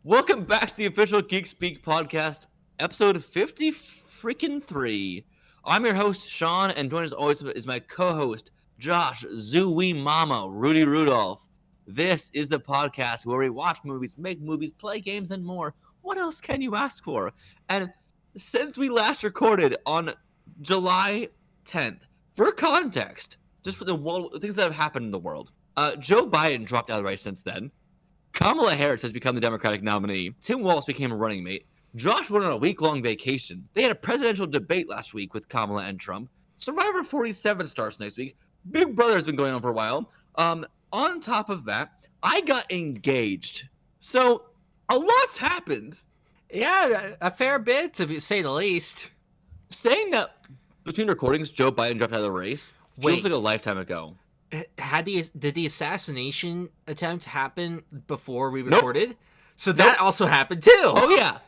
Welcome back to the official GeekSpeak Podcast, episode 53. I'm your host, Sean, and joining as always is my co-host, Josh Zooey Mama, Rudy Rudolph. This is the podcast where we watch movies, make movies, play games, and more. What else can you ask for? And since we last recorded on July 10th, for context, just for the world, things that have happened in the world, Joe Biden dropped out of the race since then. Kamala Harris has become the Democratic nominee. Tim Walz became a running mate. Josh went on a week-long vacation. They had a presidential debate last week with Kamala and Trump. Survivor 47 starts next week. Big Brother has been going on for a while. On top of that, I got engaged. So, a lot's happened. Yeah, a fair bit, to say the least. Saying that between recordings, Joe Biden dropped out of the race feels like a lifetime ago. Did the assassination attempt happen before we recorded? Nope. So that also happened too. Oh yeah.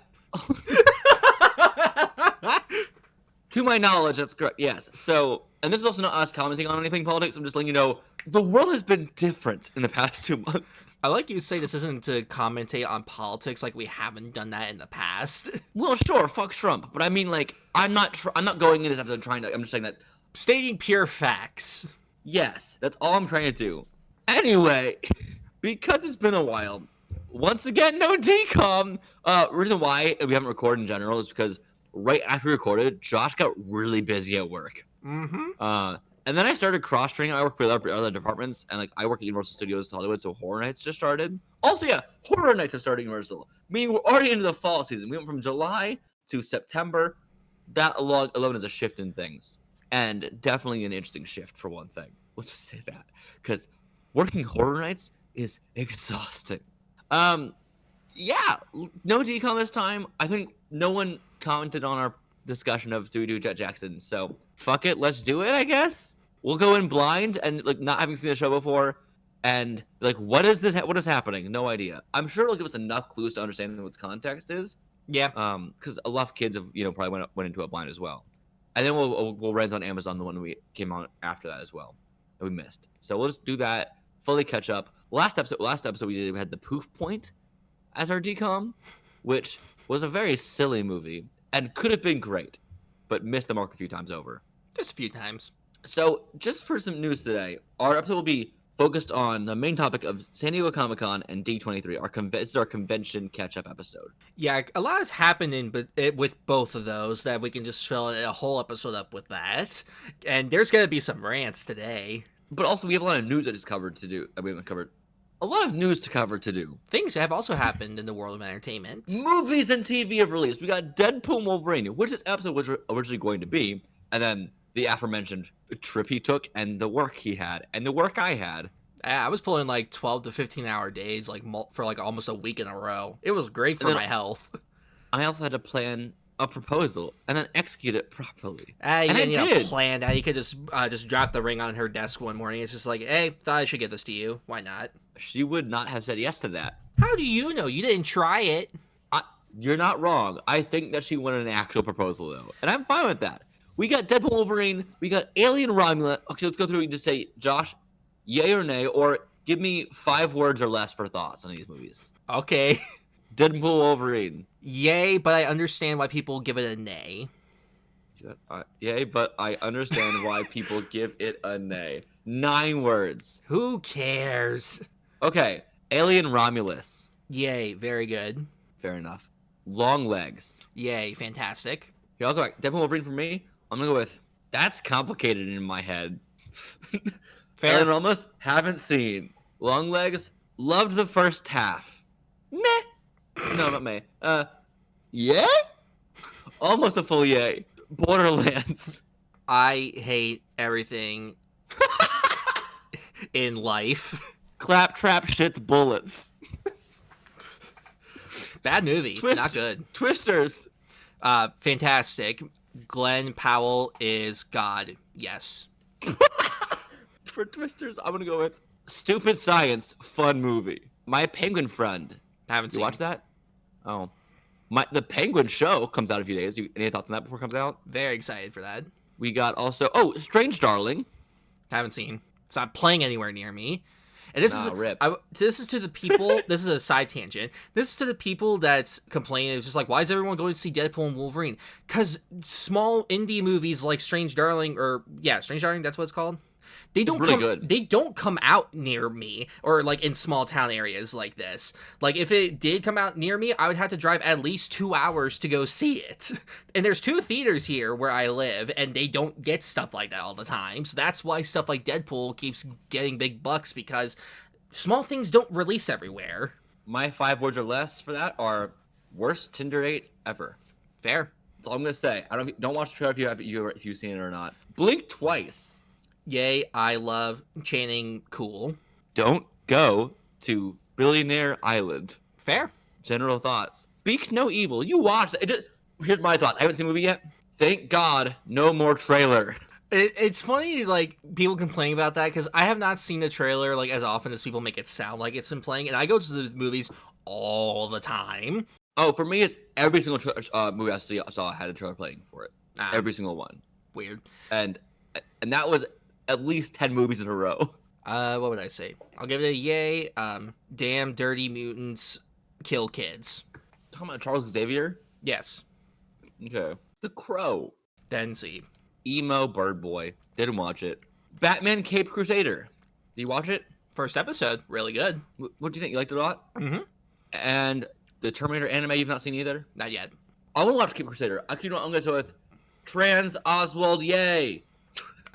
To my knowledge, that's correct. Yes. So, and this is also not us commenting on anything politics. I'm just letting you know the world has been different in the past 2 months. I like you say this isn't to commentate on politics, like we haven't done that in the past. Well, sure, fuck Trump, but I mean, like, I'm not going into this episode trying to. I'm just saying that stating pure facts. Yes, that's all I'm trying to do. Anyway, because it's been a while, once again, no decom. Reason why we haven't recorded in general is because right after we recorded, Josh got really busy at work. Mm-hmm. And then I started cross-training. I work with other departments, and like I work at Universal Studios Hollywood, so Horror Nights just started. Also, yeah, Horror Nights have started at Universal. Meaning we're already into the fall season. We went from July to September. That alone is a shift in things. And definitely an interesting shift for one thing. Let's just say that. Because working Horror Nights is exhausting. Yeah, no decom this time. I think no one commented on our discussion of do we do Jet Jackson. So fuck it, let's do it, I guess. We'll go in blind and like not having seen the show before. And like, what is this? What is happening? No idea. I'm sure it'll give us enough clues to understand what its context is. Yeah. Because a lot of kids have, probably went into it blind as well. And then we'll rent on Amazon the one we came on after that as well that we missed. So we'll just do that, fully catch up. Last episode we had the Poof Point as our decom, which was a very silly movie and could have been great, but missed the mark a few times over. Just a few times. So just for some news today, our episode will be focused on the main topic of San Diego Comic-Con and D23. This is our convention catch-up episode. Yeah, a lot has happened with both of those that we can just fill a whole episode up with that. And there's going to be some rants today. But also, we have a lot of news that is covered to do. We haven't covered a lot of news to cover to do. Things have also happened in the world of entertainment. Movies and TV have released. We got Deadpool and Wolverine, which this episode was originally going to be, and then the aforementioned trip he took and the work he had and the work I had. I was pulling like 12 to 15-hour days for like almost a week in a row. It was great for my health. I also had to plan a proposal and then execute it properly. You didn't need a plan. You could just drop the ring on her desk one morning. It's just like, hey, thought I should get this to you. Why not? She would not have said yes to that. How do you know? You didn't try it. You're not wrong. I think that she wanted an actual proposal, though. And I'm fine with that. We got Deadpool Wolverine. We got Alien Romulus. Okay, let's go through and just say, Josh, yay or nay, or give me 5 words or less for thoughts on these movies. Okay. Deadpool Wolverine. Yay, but I understand why people give it a nay. Yay, but I understand why people give it a nay. 9 words. Who cares? Okay, Alien Romulus. Yay, very good. Fair enough. Long Legs. Yay, fantastic. Here, I'll go back. Deadpool Wolverine for me, I'm going to go with, that's complicated in my head. Fair. Alien Romulus, haven't seen. Long Legs, loved the first half. Meh. No, not meh. Yeah? Almost a full yay. Borderlands. I hate everything in life. Claptrap shits bullets. Bad movie. Not good. Twisters. Fantastic. Glenn Powell is God. Yes. For Twisters, I'm going to go with Stupid Science, fun movie. My Penguin Friend. Haven't seen. You watch that? Oh. The Penguin show comes out in a few days. Any thoughts on that before it comes out? Very excited for that. We got also... Strange Darling. Haven't seen. It's not playing anywhere near me. And this Rip. this is to the people. This is a side tangent. This is to the people that's complaining. It's just like, why is everyone going to see Deadpool and Wolverine? Because small indie movies like Strange Darling, that's what it's called. They don't come out near me, or like in small town areas like this. Like if it did come out near me, I would have to drive at least 2 hours to go see it. And there's 2 theaters here where I live, and they don't get stuff like that all the time. So that's why stuff like Deadpool keeps getting big bucks, because small things don't release everywhere. My 5 words or less for that are worst Tinder date ever. Fair. That's all I'm gonna say. Don't watch the trailer if you've seen it or not. Blink twice. Yay, I love Channing Cool. Don't go to Billionaire Island. Fair. General thoughts. Speak no evil. You watched it. Here's my thoughts. I haven't seen the movie yet. Thank God, no more trailer. It's funny, like, people complain about that, because I have not seen the trailer, like, as often as people make it sound like it's been playing, and I go to the movies all the time. Oh, for me, it's every single movie I saw had a trailer playing for it. Every single one. Weird. And that was at least 10 movies in a row. What would I say? I'll give it a yay. Damn dirty mutants kill kids. Talking about Charles Xavier? Yes. Okay. The Crow. Then see. Emo Bird Boy. Didn't watch it. Batman Cape Crusader. Did you watch it? First episode. Really good. What do you think? You liked it a lot? Mm-hmm. And the Terminator anime you've not seen either? Not yet. I want to watch Cape Crusader. Actually, I'm going to go with Trans Oswald Yay.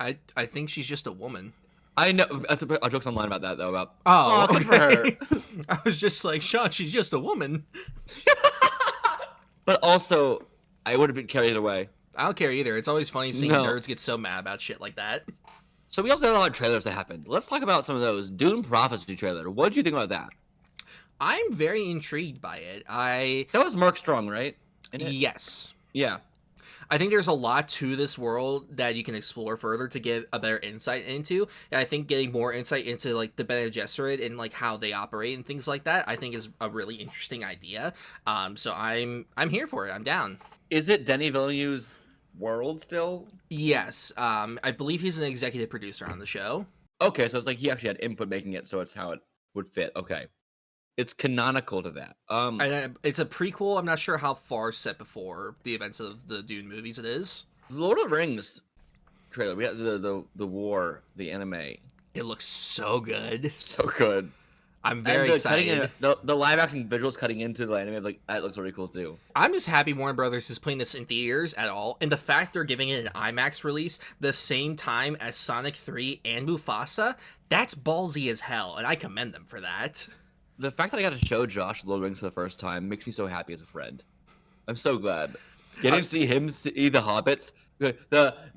I think she's just a woman. I know. I jokes online about that, though. About good for her. I was just like, Sean, she's just a woman. But also, I would have been carried away. I don't care either. It's always funny seeing nerds get so mad about shit like that. So we also had a lot of trailers that happened. Let's talk about some of those. Dune Prophecy trailer. What did you think about that? I'm very intrigued by it. That was Mark Strong, right? Yes. Yeah. I think there's a lot to this world that you can explore further to get a better insight into. And I think getting more insight into like the Bene Gesserit and like how they operate and things like that, I think is a really interesting idea. So I'm here for it. I'm down. Is it Denis Villeneuve's world still? Yes. I believe he's an executive producer on the show. Okay, so it's like he actually had input making it, so it's how it would fit. Okay. It's canonical to that. And it's a prequel. I'm not sure how far set before the events of the Dune movies it is. Lord of the Rings trailer. We had the war, the anime. It looks so good. So good. I'm very excited. The live action visuals cutting into the anime, like that looks really cool too. I'm just happy Warner Brothers is putting this in theaters at all, and the fact they're giving it an IMAX release the same time as Sonic 3 and Mufasa, that's ballsy as hell, and I commend them for that. The fact that I got to show Josh Lord of the Rings for the first time makes me so happy as a friend. I'm so glad. Getting to see him see the hobbits,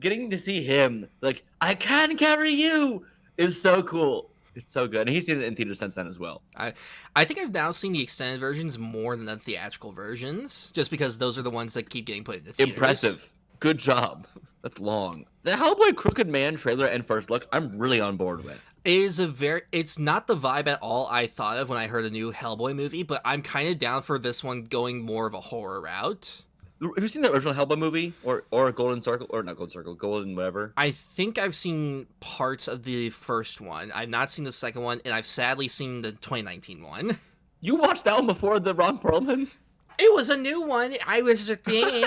getting to see him, like, I can carry you, is so cool. It's so good. And he's seen it in theaters since then as well. I think I've now seen the extended versions more than the theatrical versions, just because those are the ones that keep getting put in the theaters. Impressive. Good job. That's long. The Hellboy Crooked Man trailer and first look, I'm really on board with. It's not the vibe at all I thought of when I heard a new Hellboy movie, but I'm kind of down for this one going more of a horror route. Have you seen the original Hellboy movie? Or Golden Circle? Or not Golden Circle, Golden whatever? I think I've seen parts of the first one. I've not seen the second one, and I've sadly seen the 2019 one. You watched that one before the Ron Perlman? It was a new one. I was a thing.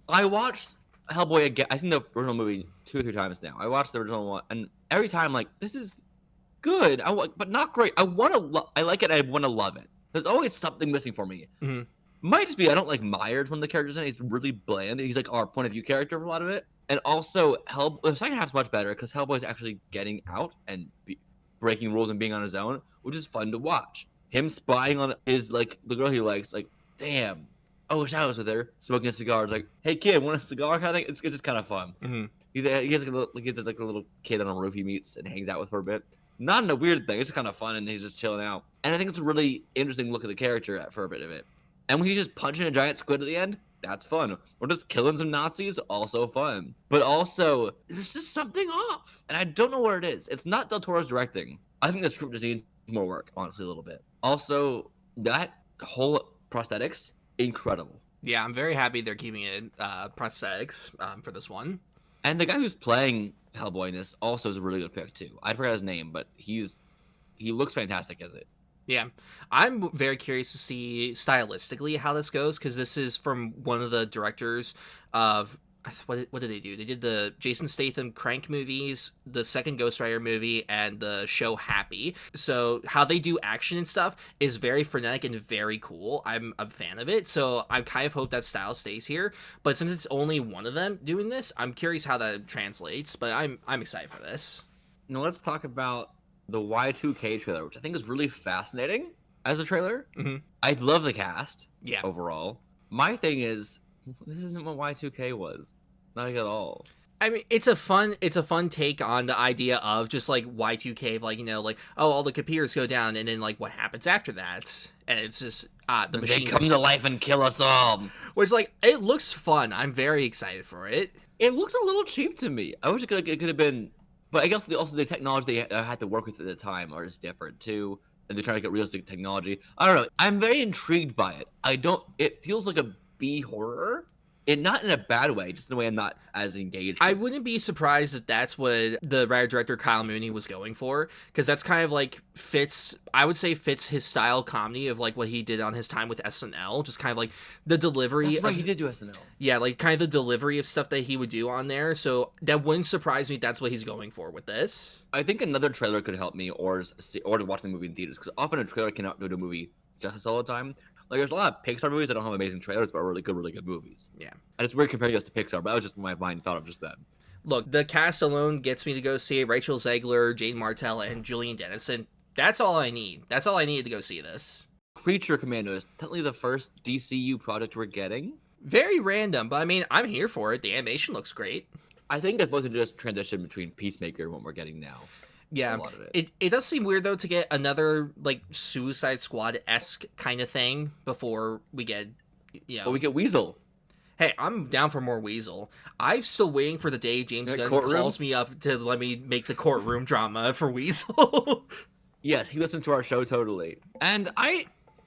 I watched Hellboy again. I've seen the original movie 2 or 3 times now. I watched the original one, and every time I'm like, this is good, but not great. I like it. I want to love it. There's always something missing for me. Mm-hmm. Might just be I don't like Myers, one of the characters in it. He's really bland. He's like our point of view character for a lot of it. And also, the second half's much better because Hellboy's actually getting out and breaking rules and being on his own, which is fun to watch. Him spying on his like the girl he likes, like, damn, I wish I was with her, smoking a cigar. It's like, hey kid, want a cigar? Kind of thing. It's just kind of fun. Mm-hmm. He has like a little kid on a roof he meets and hangs out with for a bit. Not in a weird thing. It's just kind of fun, and he's just chilling out. And I think it's a really interesting look at the character for a bit of it. And when he's just punching a giant squid at the end, that's fun. Or just killing some Nazis, also fun. But also, there's just something off, and I don't know what it is. It's not Del Toro's directing. I think the script just needs more work, honestly, a little bit. Also, that whole prosthetics, incredible. Yeah, I'm very happy they're keeping it prosthetics for this one. And the guy who's playing Hellboy in this also is a really good pick too. I forgot his name, but he's he looks fantastic as it. Yeah, I'm very curious to see stylistically how this goes, because this is from one of the directors of what did they do? They did the Jason Statham Crank movies, the second Ghost Rider movie, and the show Happy. So how they do action and stuff is very frenetic and very cool. I'm a fan of it, so I kind of hope that style stays here. But since it's only one of them doing this, I'm curious how that translates. But I'm excited for this. Now let's talk about the Y2K trailer, which I think is really fascinating as a trailer. Mm-hmm. I love the cast. Yeah. Overall, my thing is, this isn't what Y2K was. Not at all. I mean, it's a fun take on the idea of just like Y2K, like, you know, like, oh, all the computers go down, and then like what happens after that, and it's just the machines they come to life and kill us all. Which, like, it looks fun. I'm very excited for it. It looks a little cheap to me. I wish it could have been, but I guess also the technology they had to work with at the time are just different too, and they're trying to get realistic technology. I don't know. I'm very intrigued by it. It feels like a B horror. Not in a bad way, just in a way I'm not as engaged. I wouldn't be surprised if that's what the writer-director Kyle Mooney was going for, because that's kind of like fits his style comedy of like what he did on his time with SNL, just kind of like the delivery. That's right, he did do SNL. Yeah, like kind of the delivery of stuff that he would do on there, so that wouldn't surprise me if that's what he's going for with this. I think another trailer could help me, or to watch the movie in theaters, because often a trailer cannot do to a movie justice all the time. Like, there's a lot of Pixar movies that don't have amazing trailers, but are really good movies. Yeah. And it's weird comparing us to Pixar, but that was just my mind thought of just then. Look, the cast alone gets me to go see it. Rachel Zegler, Jane Martell, and Julian Dennison. That's all I need. That's all I needed to go see this. Creature Commandos, technically the first DCU project we're getting. Very random, but I mean, I'm here for it. The animation looks great. I think it's mostly just transition between Peacemaker and what we're getting now. Yeah, it does seem weird though to get another like Suicide Squad-esque kind of thing before we get, you know. But we get Weasel. Hey, I'm down for more Weasel. I'm still waiting for the day James Gunn calls me up to let me make the courtroom drama for Weasel. Yes, he listened to our show totally. And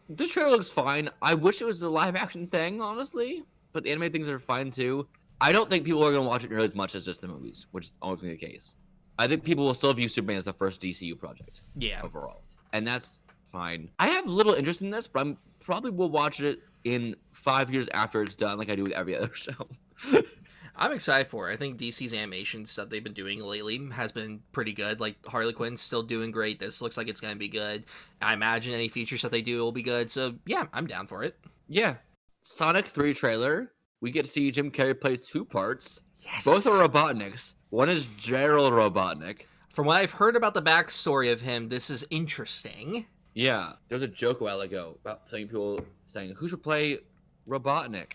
this trailer looks fine. I wish it was a live action thing, honestly. But the anime things are fine too. I don't think people are going to watch it nearly as much as just the movies, which is always going to be the case. I think people will still view Superman as the first DCU project. Yeah. Overall. And that's fine. I have little interest in this, but I probably will watch it in 5 years after it's done, like I do with every other show. I'm excited for it. I think DC's animation stuff they've been doing lately has been pretty good. Like, Harley Quinn's still doing great. This looks like it's going to be good. I imagine any future stuff they do will be good. So, yeah, I'm down for it. Yeah. Sonic 3 trailer. We get to see Jim Carrey play 2 parts. Yes. Both are Robotniks. One is Gerald Robotnik. From what I've heard about the backstory of him, this is interesting. Yeah. There was a joke a while ago about people saying, who should play Robotnik?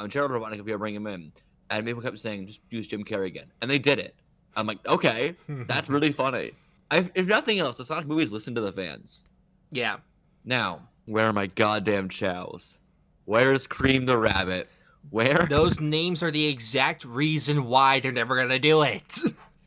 Gerald Robotnik if you ever bring him in. And people kept saying, just use Jim Carrey again. And they did it. I'm like, okay, that's really funny. If nothing else, the Sonic movies listen to the fans. Yeah. Now, where are my goddamn chows? Where's Cream the Rabbit? Where? Those names are the exact reason why they're never going to do it.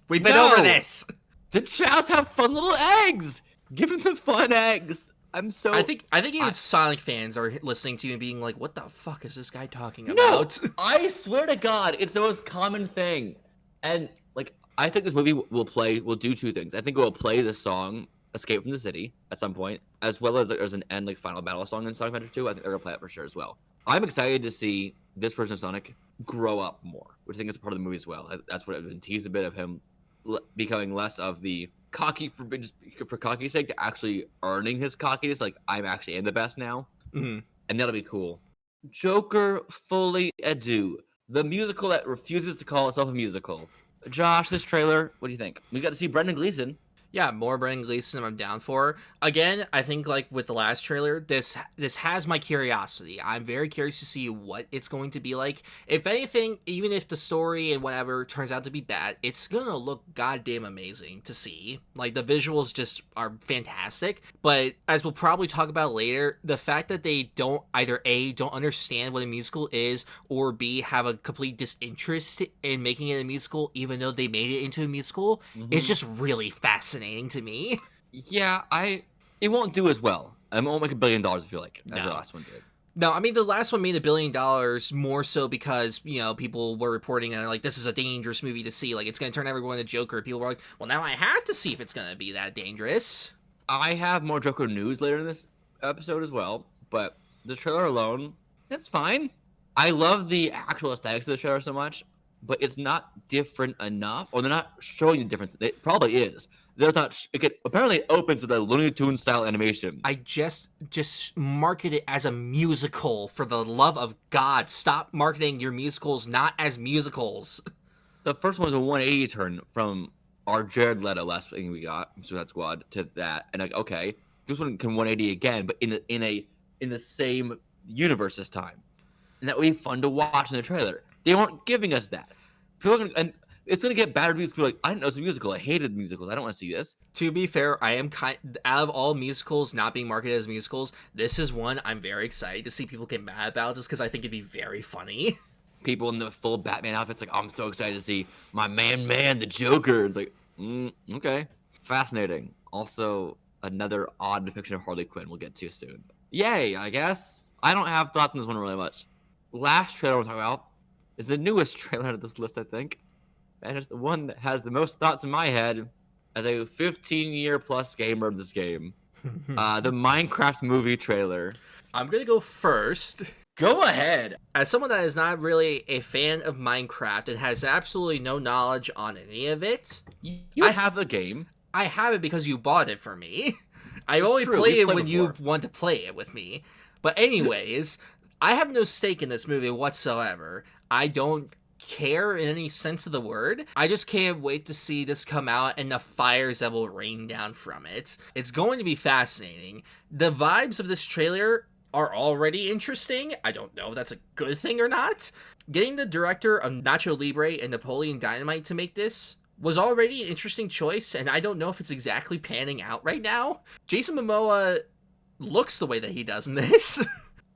We've been over this. The chows have fun little eggs. Give them the fun eggs. I think even Sonic fans are listening to you and being like, what the fuck is this guy talking about? No, I swear to God, it's the most common thing. And, like, I think this movie will do 2 things. I think it will play the song Escape from the City at some point, as well as there's an end, like, final battle song in Sonic Adventure 2. I think they're going to play it for sure as well. I'm excited to see this version of Sonic grow up more, which I think is a part of the movie as well. That's what I've been teased a bit of him becoming less of the cocky for cocky's sake to actually earning his cockiness. Like, I'm actually in the best now. Mm-hmm. And that'll be cool. Joker Fully Edu, the musical that refuses to call itself a musical. Josh, this trailer, what do you think? We got to see Brendan Gleeson. Yeah, more Brendan Gleeson I'm down for. Again, I think like with the last trailer, this has my curiosity. I'm very curious to see what it's going to be like. If anything, even if the story and whatever turns out to be bad, it's going to look goddamn amazing to see. Like, the visuals just are fantastic. But as we'll probably talk about later, the fact that they don't either A, don't understand what a musical is, or B, have a complete disinterest in making it a musical, even though they made it into a musical, is just really fascinating to me. Yeah, it won't do as well. It won't make $1 billion, I feel like, as the last one did. No, I mean, the last one made $1 billion more so because, you know, people were reporting like, this is a dangerous movie to see. Like, it's going to turn everyone into Joker. People were like, well, now I have to see if it's going to be that dangerous. I have more Joker news later in this episode as well, but the trailer alone, it's fine. I love the actual aesthetics of the trailer so much, but it's not different enough, or they're not showing the difference. It probably is. There's not. Apparently opens with a Looney Tunes style animation. I just market it as a musical, for the love of God. Stop marketing your musicals not as musicals. The first one was a 180 turn from our Jared Leto last thing we got from Suicide Squad to that, and like, okay, this one can 180 again, but in the same universe this time, and that would be fun to watch in the trailer. They weren't giving us that. And it's gonna get bad reviews. People are like, I didn't know it's a musical. I hated musicals. I don't want to see this. To be fair, I am out of all musicals not being marketed as musicals, this is one I'm very excited to see people get mad about, just because I think it'd be very funny. People in the full Batman outfits, like, oh, I'm so excited to see my man, the Joker. It's like, okay, fascinating. Also, another odd depiction of Harley Quinn we'll get to soon. Yay, I guess. I don't have thoughts on this one really much. Last trailer we'll talk about is the newest trailer of this list, I think. And it's the one that has the most thoughts in my head as a 15-year plus gamer of this game. The Minecraft movie trailer. I'm going to go first. Go ahead. As someone that is not really a fan of Minecraft and has absolutely no knowledge on any of it, I have the game. I have it because you bought it for me. I only true. play We it played when before. you want to play it with me. But anyways, I have no stake in this movie whatsoever. I don't care in any sense of the word. I just can't wait to see this come out and the fires that will rain down from it. It's going to be fascinating. The vibes of this trailer are already interesting. I don't know if that's a good thing or not. Getting the director of Nacho Libre and Napoleon Dynamite to make this was already an interesting choice, and I don't know if it's exactly panning out right now. Jason Momoa looks the way that he does in this.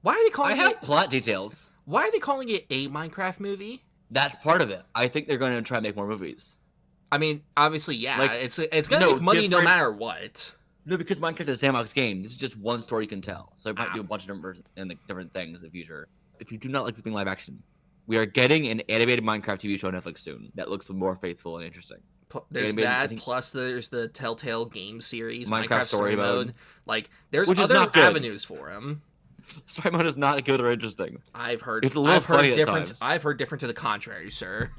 Why are they calling I have plot details. Why are they calling it a Minecraft movie? That's part of it. I think they're going to try and make more movies. I mean, obviously, yeah. Like, it's going to make money no matter what. No, because Minecraft is a sandbox game. This is just one story you can tell. So I might do a bunch of different things in the future. If you do not like this being live action, we are getting an animated Minecraft TV show on Netflix soon that looks more faithful and interesting. There's Animated, plus there's the Telltale game series, Minecraft Story Mode. Like, there's Which is other not good. avenues for him. Story mode is not good or interesting. I've heard It's a little funny at different. times. I've heard different to the contrary, sir.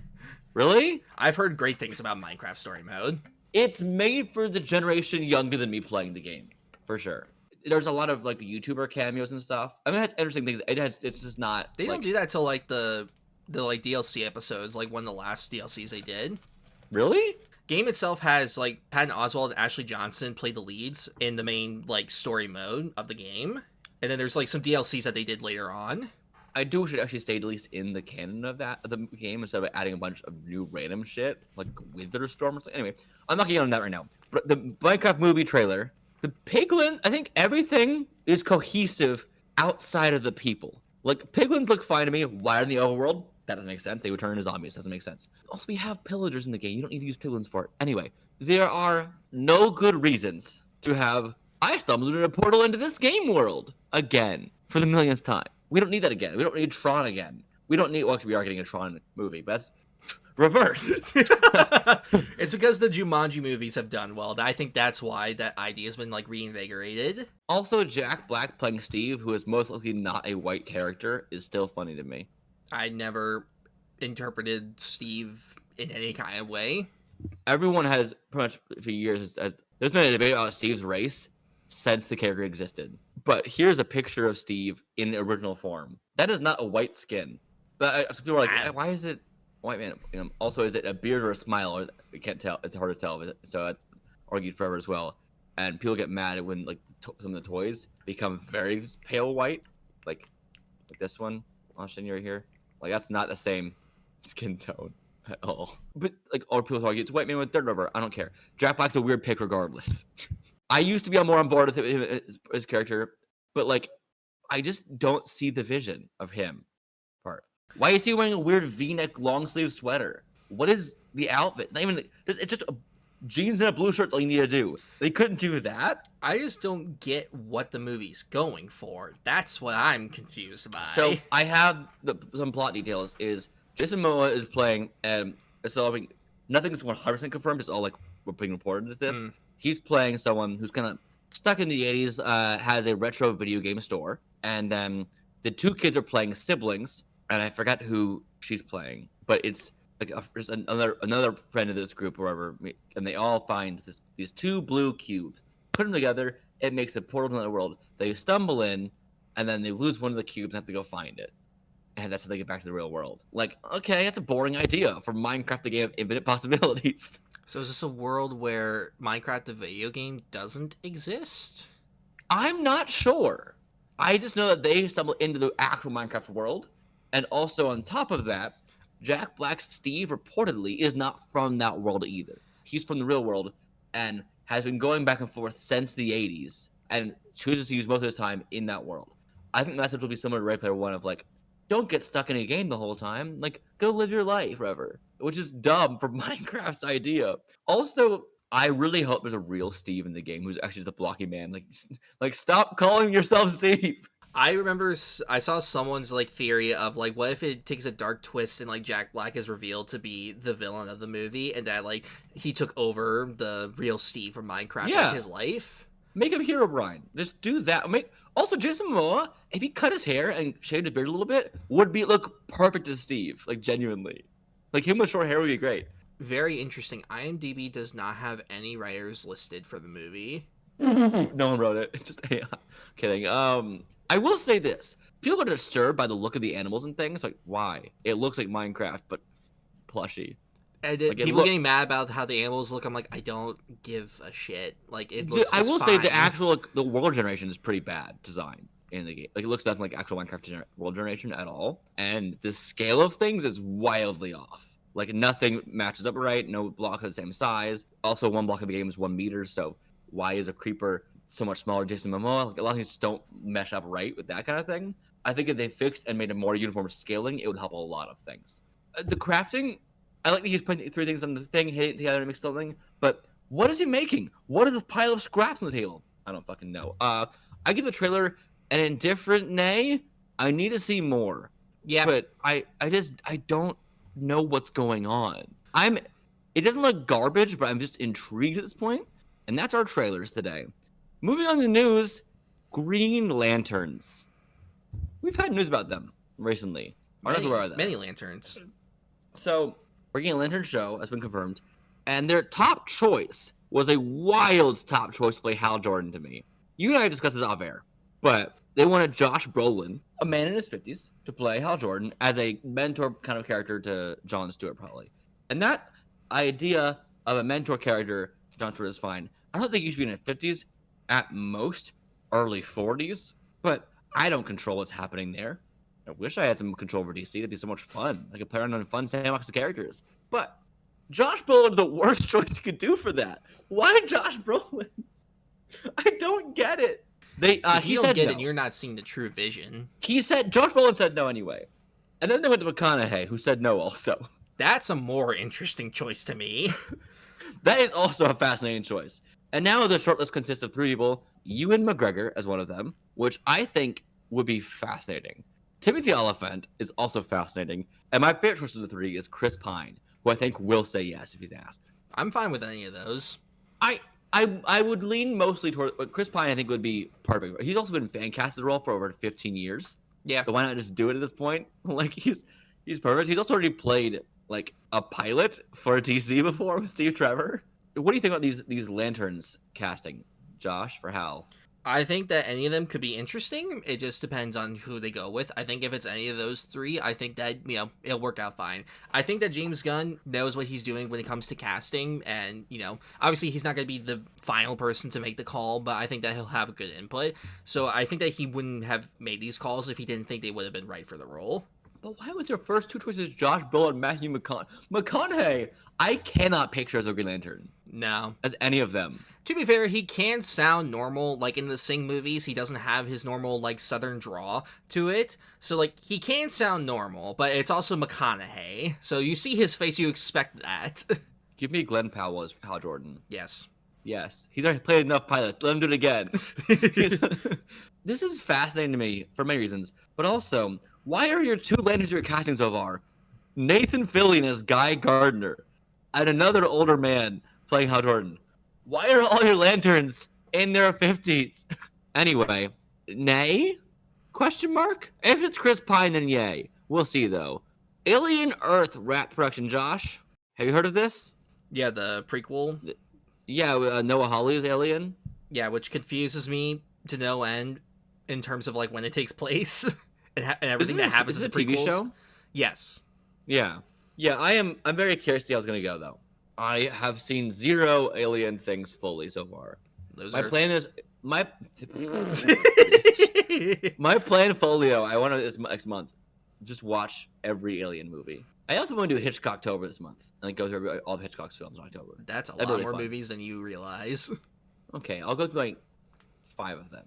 Really? I've heard great things about Minecraft Story Mode. It's made for the generation younger than me playing the game, for sure. There's a lot of like YouTuber cameos and stuff. I mean, that's interesting things. It's just not. They don't do that till like the like DLC episodes, like one of the last DLCs they did. Really? Game itself has like Patton Oswalt and Ashley Johnson play the leads in the main like story mode of the game, and then there's like some DLCs that they did later on. I do wish it actually stayed at least in the canon of the game instead of adding a bunch of new random shit like Witherstorm or something. Anyway, I'm not getting on that right now. But the Minecraft movie trailer, the piglin, I think everything is cohesive outside of the people. Like, piglins look fine to me. Why are in the overworld? That doesn't make sense. They would turn into zombies. Doesn't make sense. Also, we have pillagers in the game. You don't need to use piglins for it. Anyway, there are no good reasons to have I stumbled in a portal into this game world again for the millionth time. We don't need that again. We don't need Tron again. We don't need. Well, actually, we are getting a Tron movie, but that's reverse. It's because the Jumanji movies have done well. I think that's why that idea has been like reinvigorated. Also, Jack Black playing Steve, who is most likely not a white character, is still funny to me. I never interpreted Steve in any kind of way. Everyone has pretty much for years as there's been a debate about Steve's race since the character existed. But here's a picture of Steve in original form. That is not a white skin. But some people are like, why is it white man? Also, is it a beard or a smile? Or we can't tell. It's hard to tell. So that's argued forever as well. And people get mad when like some of the toys become very pale white, like this one. I'll show you right here. Like that's not the same skin tone at all. But like all people argue, it's a white man with dirt rubber. I don't care. Jack Black's a weird pick regardless. I used to be more on board with his character, but like I just don't see the vision of him part. Why is he wearing a weird V-neck long sleeve sweater? What is the outfit? Not even it's just jeans and a blue shirt. All you need to do. They couldn't do that. I just don't get what the movie's going for. That's what I'm confused by. So I have some plot details. Is Jason Momoa is playing so nothing's 100% confirmed. It's all like we're being reported as this. He's playing someone who's kind of stuck in the 80s, has a retro video game store, and then the two kids are playing siblings, and I forgot who she's playing, but it's like there's another friend of this group or whatever, and they all find these two blue cubes, put them together, it makes a portal to another world. They stumble in, and then they lose one of the cubes and have to go find it. And that's how they get back to the real world. Like, okay, that's a boring idea for Minecraft, the game of infinite possibilities. So is this a world where Minecraft, the video game, doesn't exist? I'm not sure. I just know that they stumble into the actual Minecraft world. And also on top of that, Jack Black's Steve reportedly is not from that world either. He's from the real world and has been going back and forth since the 80s and chooses to use most of his time in that world. I think the message will be similar to Ready Player One of like, don't get stuck in a game the whole time. Like, go live your life forever. Which is dumb for Minecraft's idea. Also, I really hope there's a real Steve in the game who's actually just a blocky man. Like stop calling yourself Steve. I remember I saw someone's like theory of like, what if it takes a dark twist and like Jack Black is revealed to be the villain of the movie and that like he took over the real Steve from Minecraft in his life. Make him Herobrine. Just do that. Also, Jason Momoa, if he cut his hair and shaved his beard a little bit, would look perfect as Steve. Like, genuinely. Like, him with short hair would be great. Very interesting. IMDb does not have any writers listed for the movie. No one wrote it. It's just kidding. I will say this. People are disturbed by the look of the animals and things. Like, why? It looks like Minecraft, but plushy. And people getting mad about how the animals look. I'm like, I don't give a shit. Like, it looks. I will fine. say the world generation is pretty bad design in the game. Like, it looks nothing like actual Minecraft world generation at all. And the scale of things is wildly off. Like, nothing matches up right. No block are the same size. Also, one block of the game is 1 meter. So why is a creeper so much smaller? Jason Momoa. Like, a lot of things just don't mesh up right with that kind of thing. I think if they fixed and made a more uniform scaling, it would help a lot of things. The crafting. I like that he's putting 3 things on the thing, hitting it together and mix something. But what is he making? What are the pile of scraps on the table? I don't fucking know. I give the trailer an indifferent nay. I need to see more. Yeah, but I don't know what's going on. It doesn't look garbage, but I'm just intrigued at this point. And that's our trailers today. Moving on to news, Green Lanterns. We've had news about them recently. Many lanterns. So, we're getting a Lantern show, has been confirmed, and their top choice was a wild top choice to play Hal Jordan to me. You and I discussed this off air, but they wanted Josh Brolin, a man in his 50s, to play Hal Jordan as a mentor kind of character to Jon Stewart, probably. And that idea of a mentor character to Jon Stewart is fine. I don't think he should be in his 50s, at most, early 40s, but I don't control what's happening there. I wish I had some control over DC. That'd be so much fun. I could play around on fun sandbox of characters. But Josh Brolin is the worst choice you could do for that. Why Josh Brolin? I don't get it. If you don't get no. it, you're not seeing the true vision. Josh Brolin said no anyway. And then they went to McConaughey, who said no also. That's a more interesting choice to me. That is also a fascinating choice. And now the shortlist consists of 3 people. Ewan McGregor as one of them, which I think would be fascinating. Timothy Oliphant is also fascinating, and my favorite choice of the 3 is Chris Pine, who I think will say yes if he's asked. I'm fine with any of those. I would lean mostly toward Chris Pine. I think would be perfect. He's also been fan casted role for over 15 years. Yeah. So why not just do it at this point? Like he's perfect. He's also already played like a pilot for DC before with Steve Trevor. What do you think about these lanterns casting, Josh, for Hal? I think that any of them could be interesting. It just depends on who they go with. I think if it's any of those 3, I think that, it'll work out fine. I think that James Gunn knows what he's doing when it comes to casting. And, obviously he's not going to be the final person to make the call, but I think that he'll have a good input. So I think that he wouldn't have made these calls if he didn't think they would have been right for the role. But why was your first 2 choices Josh Brolin and Matthew McConaughey? I cannot picture as a Green Lantern. No. As any of them. To be fair, he can sound normal. Like, in the Sing movies, he doesn't have his normal, like, southern draw to it. So, like, he can sound normal, but it's also McConaughey. So you see his face, you expect that. Give me Glenn Powell as Hal Jordan. Yes. Yes. He's already played enough pilots. Let him do it again. This is fascinating to me for many reasons. But also, why are your 2 lanterns you're casting so far Nathan Fillion as Guy Gardner and another older man playing Hal Jordan? Why are all your lanterns in their 50s. Anyway, nay? Question mark? If it's Chris Pine, then yay. We'll see, though. Alien Earth wrap production, Josh. Have you heard of this? Yeah, the prequel. Yeah, Noah Hawley's Alien. Yeah, which confuses me to no end in terms of like when it takes place and everything that happens in the prequels. TV show? Yes. Yeah. I'm very curious to see how it's gonna go, though. I have seen 0 Alien things fully so far. Plan is my plan folio. I want to this next month just watch every Alien movie. I also want to do Hitchcocktober this month and like go through all of Hitchcock's films in October. That's a lot more movies than you realize. Okay, I'll go through like 5 of them.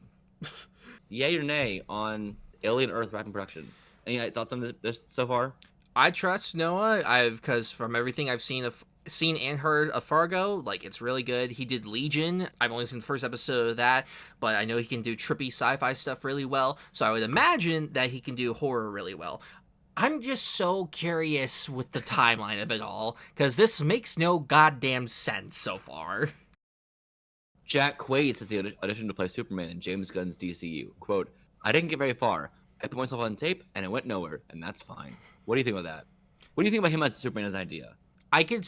Yay or nay on Alien Earth wrapping production? Any thoughts on this so far? I trust Noah. Because from everything I've seen and heard of Fargo, like it's really good. He did Legion. I've only seen the first episode of that, but I know he can do trippy sci-fi stuff really well. So I would imagine that he can do horror really well. I'm just so curious with the timeline of it all, because this makes no goddamn sense so far. Jack Quaid says the audition to play Superman in James Gunn's DCU. Quote, I didn't get very far. I put myself on tape, and it went nowhere, and that's fine. What do you think about that? What do you think about him as Superman as an idea? I could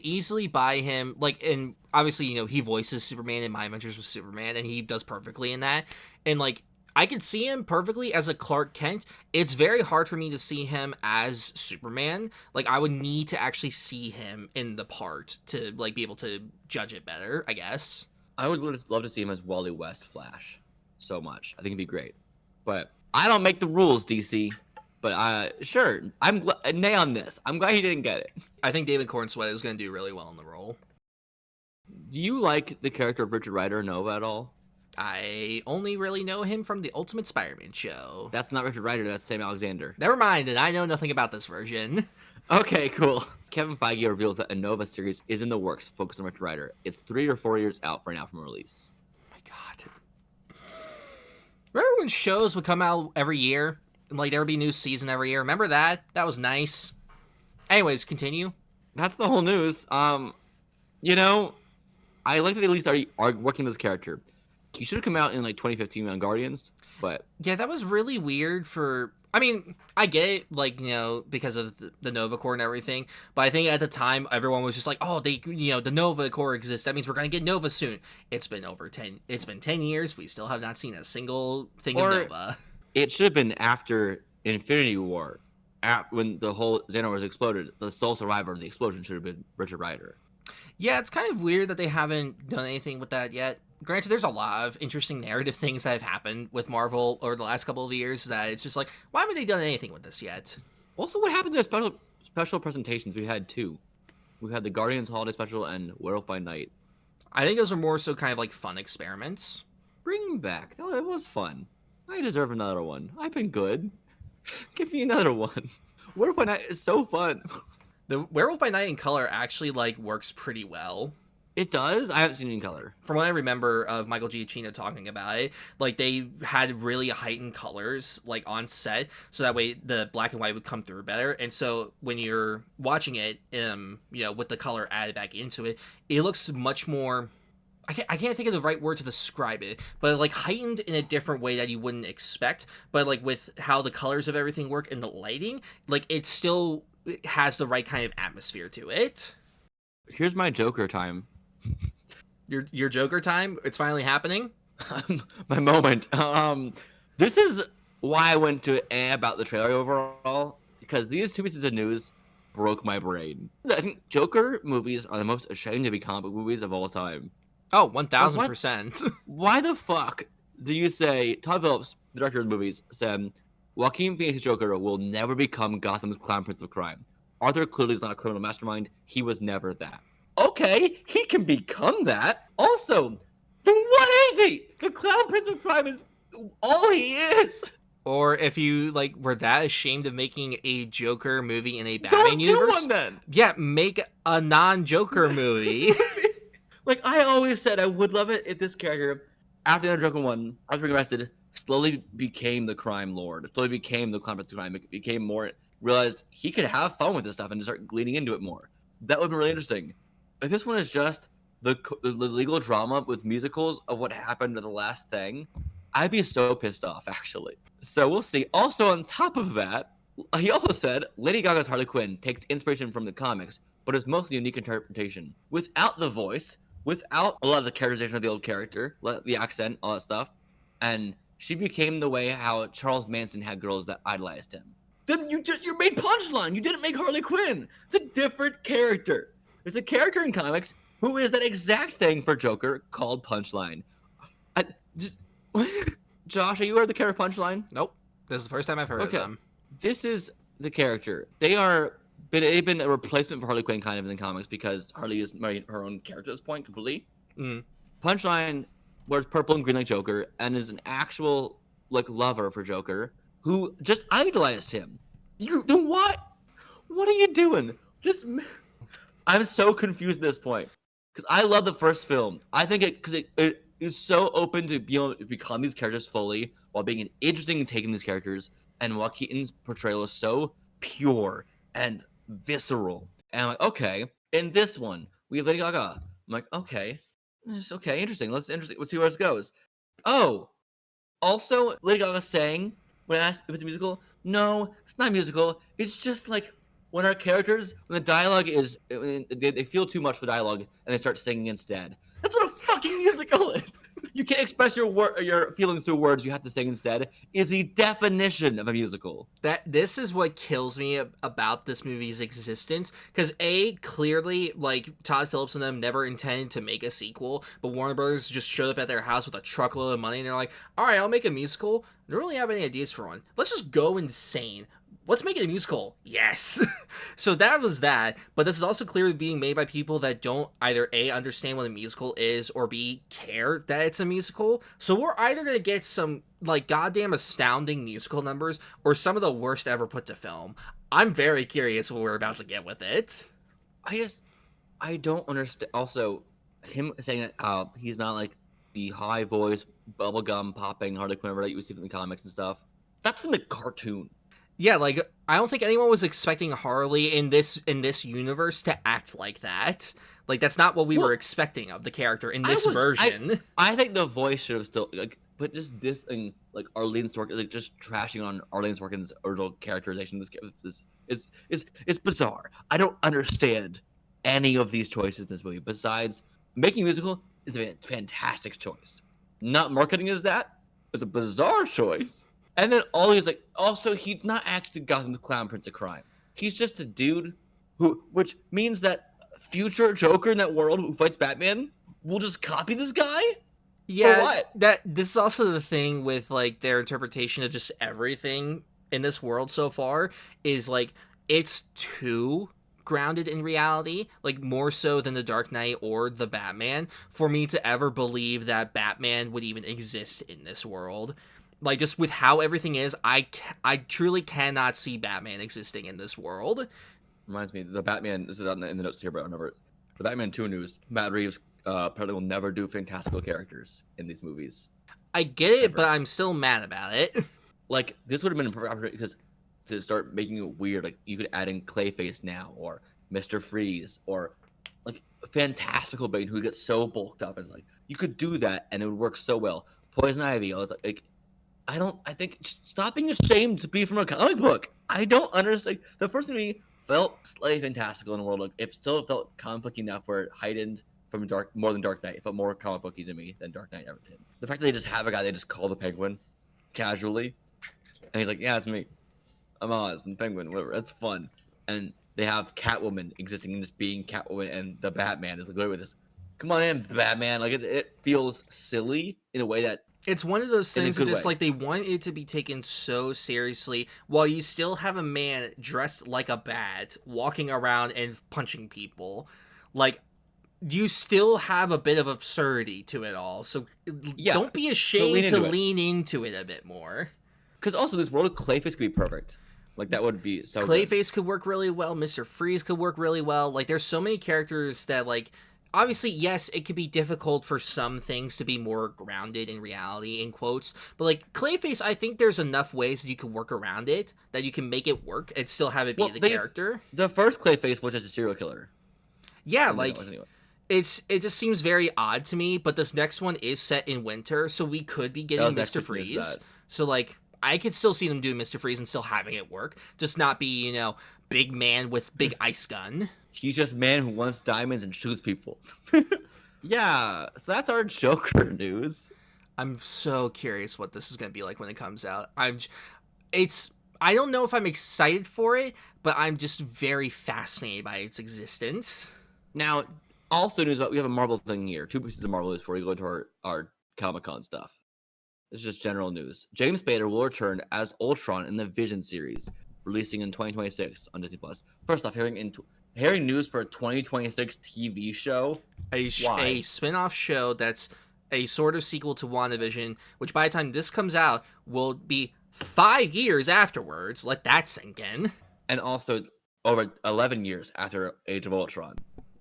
easily buy him, like, and obviously, he voices Superman in My Adventures with Superman, and he does perfectly in that. And, like, I could see him perfectly as a Clark Kent. It's very hard for me to see him as Superman. Like, I would need to actually see him in the part to, like, be able to judge it better, I guess. I would love to see him as Wally West Flash so much. I think it'd be great. But I don't make the rules, DC. But sure, I'm nay on this. I'm glad he didn't get it. I think David Cornsweet is going to do really well in the role. Do you like the character of Richard Rider Nova at all? I only really know him from the Ultimate Spider-Man show. That's not Richard Rider, that's Sam Alexander. Never mind, and I know nothing about this version. Okay, cool. Kevin Feige reveals that a Nova series is in the works focused on Richard Rider. It's 3 or 4 years out right now from release. Oh my god. Remember when shows would come out every year? And, like, there would be a new season every year. Remember that? That was nice. Anyways, continue. That's the whole news. I like that they at least are working this character. He should have come out in like 2015 on Guardians, but yeah, that was really weird for. I mean, I get it, like, because of the Nova Corps and everything, but I think at the time everyone was just like, oh, the Nova Corps exists. That means we're gonna get Nova soon. It's been 10 years. We still have not seen a single thing of Nova. It should have been after Infinity War, when the whole Xehanort exploded. The sole survivor of the explosion should have been Richard Rider. Yeah, it's kind of weird that they haven't done anything with that yet. Granted, there's a lot of interesting narrative things that have happened with Marvel over the last couple of years that it's just like, why haven't they done anything with this yet? Also, what happened to the special presentations? We had 2. We had the Guardians Holiday Special and Werewolf by Night. I think those are more so kind of like fun experiments. Bring them back. It was fun. I deserve another one. I've been good. Give me another one. Werewolf by Night is so fun. The Werewolf by Night in color actually, like, works pretty well. It does? I haven't seen it in color. From what I remember of Michael Giacchino talking about it, like, they had really heightened colors, like, on set, so that way the black and white would come through better. And so when you're watching it, with the color added back into it, it looks much more... I can't think of the right word to describe it, but, like, heightened in a different way that you wouldn't expect. But, like, with how the colors of everything work and the lighting, like, it still has the right kind of atmosphere to it. Here's my Joker time. Your Joker time? It's finally happening? My moment. This is why I went to about the trailer overall, because these 2 pieces of news broke my brain. I think Joker movies are the most ashamed to be comic book movies of all time. Oh, 1,000%. Why the fuck do you say Todd Phillips, the director of the movies, said Joaquin Phoenix's Joker will never become Gotham's clown prince of crime? Arthur clearly is not a criminal mastermind. He was never that. Okay, he can become that. Also, then what is he? The clown prince of crime is all he is. Or if you, like, were that ashamed of making a Joker movie in a Batman universe, one then. Yeah, make a non-Joker movie. Like, I always said I would love it if this character, after the Joker one, after being arrested, slowly became the crime lord, slowly became the clown prince of crime, became more, realized he could have fun with this stuff and just start leaning into it more. That would be really interesting. If this one is just the legal drama with musicals of what happened to the last thing, I'd be so pissed off, actually. So we'll see. Also, on top of that, he also said Lady Gaga's Harley Quinn takes inspiration from the comics, but it's mostly a unique interpretation. Without the voice, without a lot of the characterization of the old character, the accent, all that stuff, and she became the way how Charles Manson had girls that idolized him. Then you made Punchline. You didn't make Harley Quinn. It's a different character. There's a character in comics who is that exact thing for Joker called Punchline. Josh, are you aware of the character Punchline? Nope. This is the first time I've heard of them. This is the character. They've been a replacement for Harley Quinn kind of in the comics because Harley is her own character at this point completely. Mm. Punchline wears purple and green like Joker and is an actual lover for Joker who just idolized him. Then what? What are you doing? I'm so confused at this point because I love the first film. I think it is so open to be able to become these characters fully while being interesting and taking these characters. And Joaquin Keaton's portrayal is so pure and visceral. And I'm like, okay. In this one, we have Lady Gaga. I'm like, okay, interesting. Let's see where this goes. Oh, also, Lady Gaga sang when I asked if it's a musical. No, it's not a musical. It's just like when our characters, when the dialogue is, they feel too much for dialogue and they start singing instead. That's what a fucking musical is. You can't express your feelings through words. You have to sing instead. Is the definition of a musical. This is what kills me about this movie's existence. Because clearly, Todd Phillips and them never intended to make a sequel, but Warner Brothers just showed up at their house with a truckload of money, and they're like, "All right, I'll make a musical." I don't really have any ideas for one. Let's just go insane. Let's make it a musical. Yes. So that was that. But this is also clearly being made by people that don't either A, understand what a musical is, or B, care that it's a musical. So we're either going to get some goddamn astounding musical numbers or some of the worst ever put to film. I'm very curious what we're about to get with it. I don't understand. Also, him saying that he's not the high voice, bubblegum popping Harley Quinn that you see from the comics and stuff. That's from the cartoon. Yeah, I don't think anyone was expecting Harley in this universe to act like that. That's not what we were expecting of the character in this version. I think the voice should have still but just dissing Arlene Sorkin, just trashing on Arlene Sorkin's original characterization. This is bizarre. I don't understand any of these choices in this movie. Besides, making a musical is a fantastic choice. Not marketing is a bizarre choice. And then also he's not actually Gotham Clown Prince of Crime. He's just a dude which means that future Joker in that world who fights Batman will just copy this guy? Yeah, for what? This is also the thing with their interpretation of just everything in this world so far is it's too grounded in reality, more so than the Dark Knight or the Batman, for me to ever believe that Batman would even exist in this world. Just with how everything is, I truly cannot see Batman existing in this world. Reminds me, the Batman, this is in the notes here, but the Batman 2 news, Matt Reeves apparently will never do fantastical characters in these movies. I get it, but I'm still mad about it. This would have been a perfect opportunity because to start making it weird, you could add in Clayface now, or Mr. Freeze, or fantastical Bane who gets so bulked up. You could do that and it would work so well. Poison Ivy, I was I think stop being ashamed to be from a comic book. I don't understand. The first movie felt slightly fantastical in the world. It still felt comic booky enough where it heightened from more than Dark Knight. It felt more comic booky to me than Dark Knight ever did. The fact that they just have a guy they just call the Penguin casually, and he's like, "Yeah, it's me. I'm Oz and Penguin, whatever. That's fun." And they have Catwoman existing and just being Catwoman, and the Batman is literally just, "Come on in, the Batman." It feels silly in a way that. It's one of those things that just they want it to be taken so seriously while you still have a man dressed like a bat walking around and punching people. You still have a bit of absurdity to it all. So don't be ashamed to lean into it a bit more. Because also this world of Clayface could be perfect. That would be so Clayface could work really well. Mr. Freeze could work really well. There's so many characters that obviously, yes, it could be difficult for some things to be more grounded in reality, in quotes. But, Clayface, I think there's enough ways that you can work around it, that you can make it work and still have it be the character. The first Clayface was just a serial killer. Yeah, It just seems very odd to me, but this next one is set in winter, so we could be getting Mr. Freeze. So, like, I could still see them doing Mr. Freeze and still having it work. Just not be, you know, big man with big ice gun. He's just man who wants diamonds and shoots people. Yeah, so that's our Joker news. I'm so curious what this is going to be like when it comes out. I don't know if I'm excited for it, but I'm just very fascinated by its existence. Now, also news about we have a Marvel thing here. 2 pieces of Marvel news before we go into our Comic-Con stuff. This is just general news. James Spader will return as Ultron in the Vision series, releasing in 2026 on Disney+. First off, hearing news for a 2026 TV show? A spin-off show that's a sort of sequel to WandaVision, which by the time this comes out will be 5 years afterwards. Let that sink in. And also over 11 years after Age of Ultron.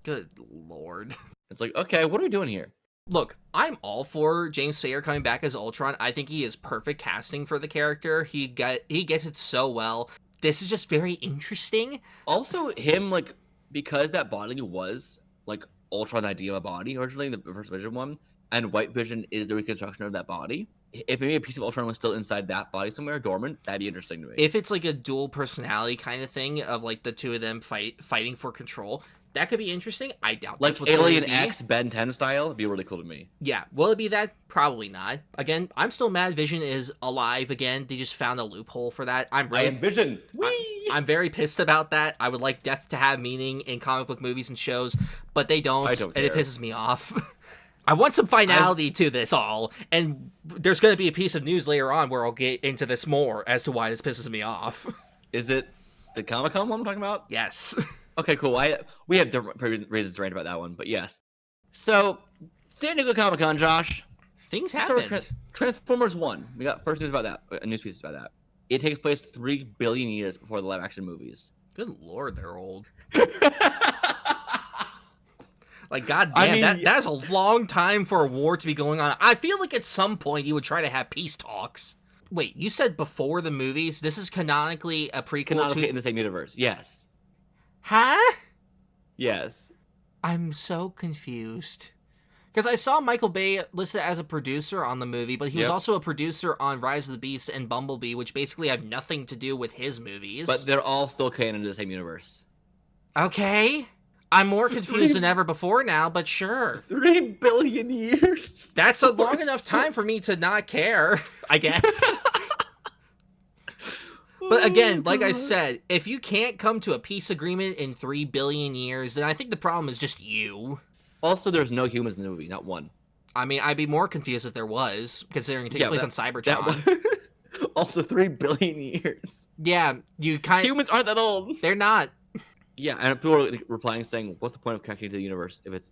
Good lord. It's like, okay, what are we doing here? Look, I'm all for James Spader coming back as Ultron. I think he is perfect casting for the character. He gets it so well. This is just very interesting. Also, him, like, because that body was, like, Ultron's idea of a body originally, the first Vision one, and White Vision is the reconstruction of that body. If maybe a piece of Ultron was still inside that body somewhere, dormant, that'd be interesting to me. If it's like a dual personality kind of thing of like the two of them fighting for control, that could be interesting. I doubt like that's what's Alien going to be. X Ben 10 style, it'd be really cool to me. Yeah, will it be that? Probably not. Again, I'm still mad Vision is alive again. They just found a loophole for that. I am Vision. I'm very pissed about that. I would like death to have meaning in comic book movies and shows, but they don't, and it pisses me off. I want some finality to this all, and there's going to be a piece of news later on where I'll get into this more as to why this pisses me off. Is it the Comic-Con one I'm talking about? Yes. Okay, cool. We have different reasons to rant about that one, but yes. So, San Diego Comic-Con, Josh. Things happened. Transformers 1. We got first news about that, a news piece about that. It takes place 3 billion years before the live-action movies. Good lord, they're old. Like, goddamn, that's a long time for a war to be going on. I feel like at some point you would try to have peace talks. Wait, you said before the movies? This is canonically a prequel to... in the same universe, yes. Huh? Yes. I'm so confused. Because I saw Michael Bay listed as a producer on the movie, but he was also a producer on Rise of the Beast and Bumblebee, which basically have nothing to do with his movies. But they're all still canon to the same universe. Okay. I'm more confused than ever before now, but sure. 3 billion years. That's a long enough time for me to not care, I guess. But again, like I said, if you can't come to a peace agreement in 3 billion years, then I think the problem is just you. Also, there's no humans in the movie, not one. I mean, I'd be more confused if there was, considering it takes place on Cybertron. Also, 3 billion years. Yeah, humans aren't that old. They're not. Yeah, and people are replying saying, what's the point of connecting to the universe if it's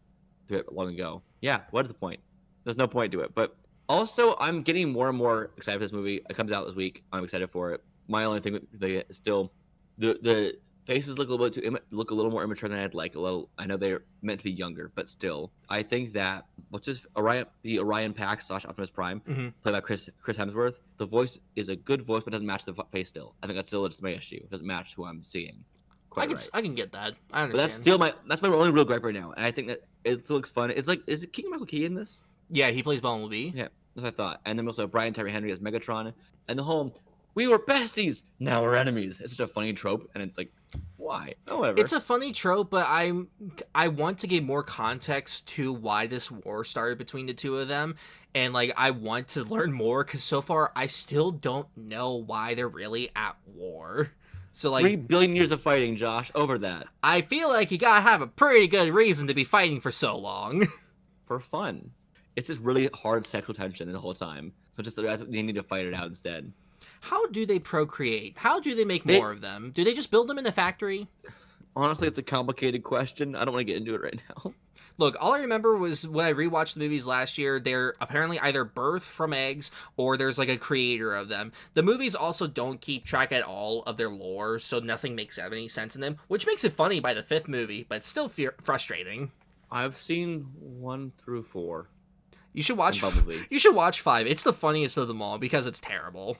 long ago? Yeah, what is the point? There's no point to it. But also, I'm getting more and more excited for this movie. It comes out this week. I'm excited for it. My only thing is still the faces look a little more immature than I'd like. I know they're meant to be younger, but still, I think that the Orion Pax / Optimus Prime, played by Chris Hemsworth, the voice is a good voice, but doesn't match the face. Still, I think that's still a dismay issue. It doesn't match who I'm seeing. I can get that. I understand. But that's still my only real gripe right now, and I think that it still looks fun. It's like, is it Keegan Michael Key in this? Yeah, he plays Bumblebee. Yeah, that's what I thought. And then also Brian Tyree Henry as Megatron, and the whole "we were besties, now we're enemies." It's such a funny trope, and it's like, why? Oh, whatever. It's a funny trope, but I want to give more context to why this war started between the two of them, and like I want to learn more because so far I still don't know why they're really at war. So like 3 billion years of fighting, Josh, over that. I feel like you gotta have a pretty good reason to be fighting for so long. For fun. It's just really hard sexual tension the whole time. So just they need to fight it out instead. How do they procreate? How do they make more of them? Do they just build them in a factory? Honestly, it's a complicated question. I don't want to get into it right now. Look, all I remember was when I rewatched the movies last year, they're apparently either birthed from eggs or there's like a creator of them. The movies also don't keep track at all of their lore, so nothing makes any sense in them, which makes it funny by the 5th movie, but it's still frustrating. I've seen 1 through 4. You should watch 5. It's the funniest of them all because it's terrible.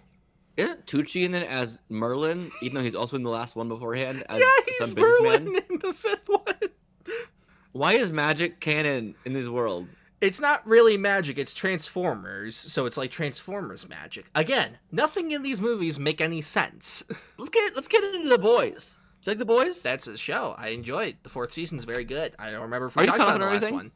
Isn't Tucci in it as Merlin, even though he's also in the last one beforehand? As yeah, he's Merlin in the 5th one. Why is magic canon in this world? It's not really magic, it's Transformers, so it's like Transformers magic. Again, nothing in these movies make any sense. Let's get into The Boys. Do you like The Boys? That's a show. I enjoy it. The 4th season's very good. I don't remember if Are we you talked caught about up the on last everything?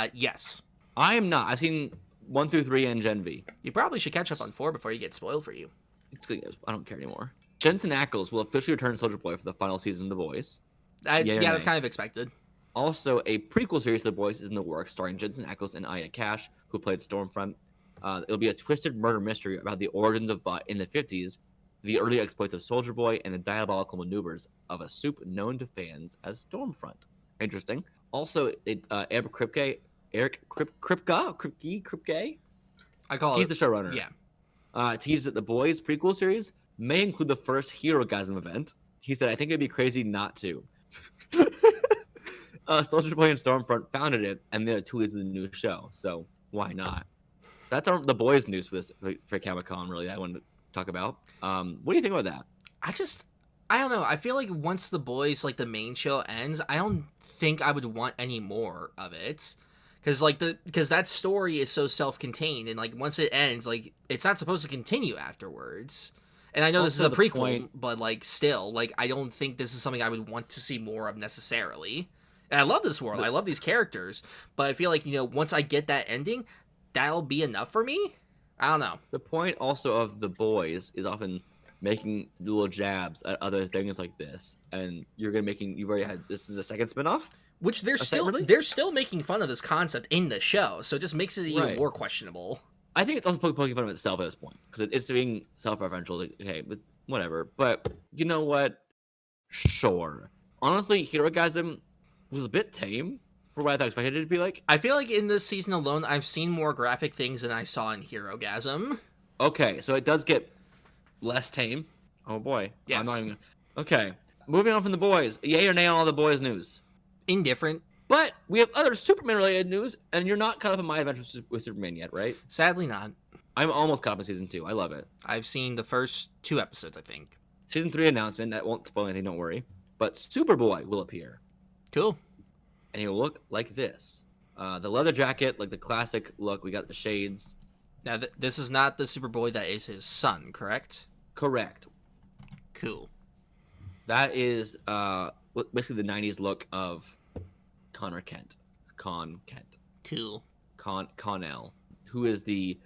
one. Yes. I am not. I've seen 1 through 3 and Gen V. You probably should catch up on 4 before you get spoiled for you. It's good. I don't care anymore. Jensen Ackles will officially return to Soldier Boy for the final season of The Boys. Yeah, that's kind of expected. Also, a prequel series to The Boys is in the works, starring Jensen Ackles and Aya Cash, who played Stormfront. It'll be a twisted murder mystery about the origins of, in the 50s, the early exploits of Soldier Boy and the diabolical maneuvers of a soup known to fans as Stormfront. Interesting. Also, Eric Kripke, I call he's the showrunner. Yeah. Teased that The Boys prequel series may include the first Hero-gasm event. He said, I think it'd be crazy not to. Soldier Boy and Stormfront founded it, and they're two leads of the new show, so why not? That's The Boys news for Comic-Con, really, I wanted to talk about. What do you think about that? I don't know. I feel like once The Boys, like, the main show ends, I don't think I would want any more of it. Because that story is so self-contained, and, like, once it ends, like, it's not supposed to continue afterwards. And I know this is a prequel, but, like, still, like, I don't think this is something I would want to see more of necessarily. And I love this world. I love these characters. But I feel like, once I get that ending, that'll be enough for me? I don't know. The point also of The Boys is often making little jabs at other things like this. And you've already had, this is a second spinoff? Which they're still making fun of this concept in the show. So it just makes it even more questionable. I think it's also poking fun of itself at this point. Because it's being self-referential. Like, okay, whatever. But you know what? Sure. Honestly, Herogasm was a bit tame for what I expected it to be like. I feel like in this season alone, I've seen more graphic things than I saw in Herogasm. Okay, so it does get less tame. Oh boy. Yes. I'm not even... Okay, moving on from The Boys. Yay or nay on all The Boys news? Indifferent. But we have other Superman-related news, and you're not caught up in My Adventures with Superman yet, right? Sadly not. I'm almost caught up in Season 2. I love it. I've seen the first 2 episodes, I think. Season 3 announcement. That won't spoil anything, don't worry. But Superboy will appear. Cool. And he'll look like this. The leather jacket, like the classic look. We got the shades. Now, this is not the Superboy that is his son, correct? Correct. Cool. That is basically the 90s look of Con Kent. Cool. Connell, who is the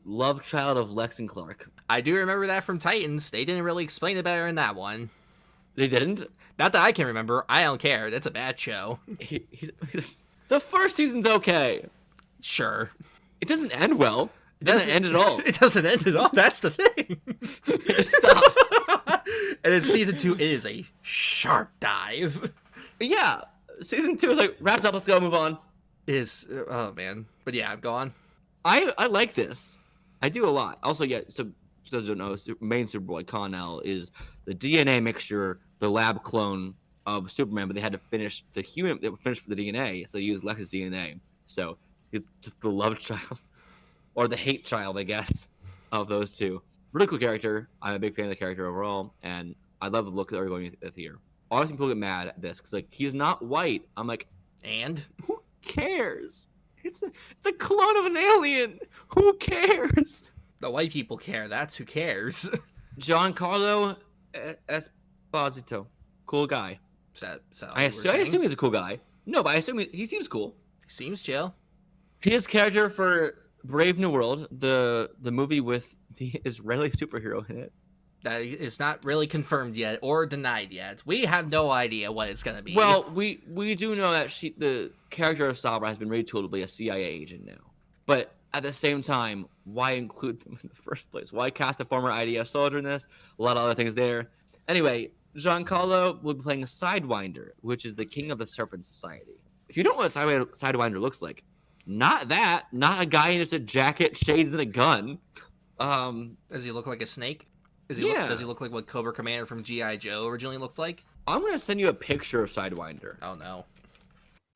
love child of Lex and Clark. I do remember that from Titans. They didn't really explain it better in that one. They didn't? Not that I can remember. I don't care. That's a bad show. The first season's okay. Sure. It doesn't end well. It doesn't end at all. It doesn't end at all. That's the thing. It stops. And then season 2 is a sharp dive. Yeah. Season 2 is like, wrapped up, let's go, move on. Oh man. But yeah, go on. I like this. I do a lot. Also, yeah, so for those who don't know, main Superboy, Connell, is the DNA mixture, the lab clone of Superman, but they had to finish the human, they finished the DNA, so they used Lex's DNA. So it's just the love child, or the hate child, I guess, of those two. Really cool character. I'm a big fan of the character overall, and I love the look that they're going with here. I think people get mad at this because, like, he's not white. I'm like, and who cares? It's a clone of an alien. Who cares? The white people care. That's who cares. Giancarlo Esposito, cool guy. Is that I assume he's a cool guy. No, but I assume he seems cool. He seems chill. His character for Brave New World, the movie with the Israeli superhero in it. That is not really confirmed yet or denied yet. We have no idea what it's gonna be. Well, we do know that the character of Sabra has been retooled to be a CIA agent now. But at the same time, why include them in the first place? Why cast a former IDF soldier in this? A lot of other things there. Anyway, Giancarlo will be playing a Sidewinder, which is the king of the Serpent Society. If you don't know what a Sidewinder looks like, not a guy in just a jacket, shades, and a gun. Does he look like a snake? Does he look like what Cobra Commander from G.I. Joe originally looked like? I'm going to send you a picture of Sidewinder. Oh, no.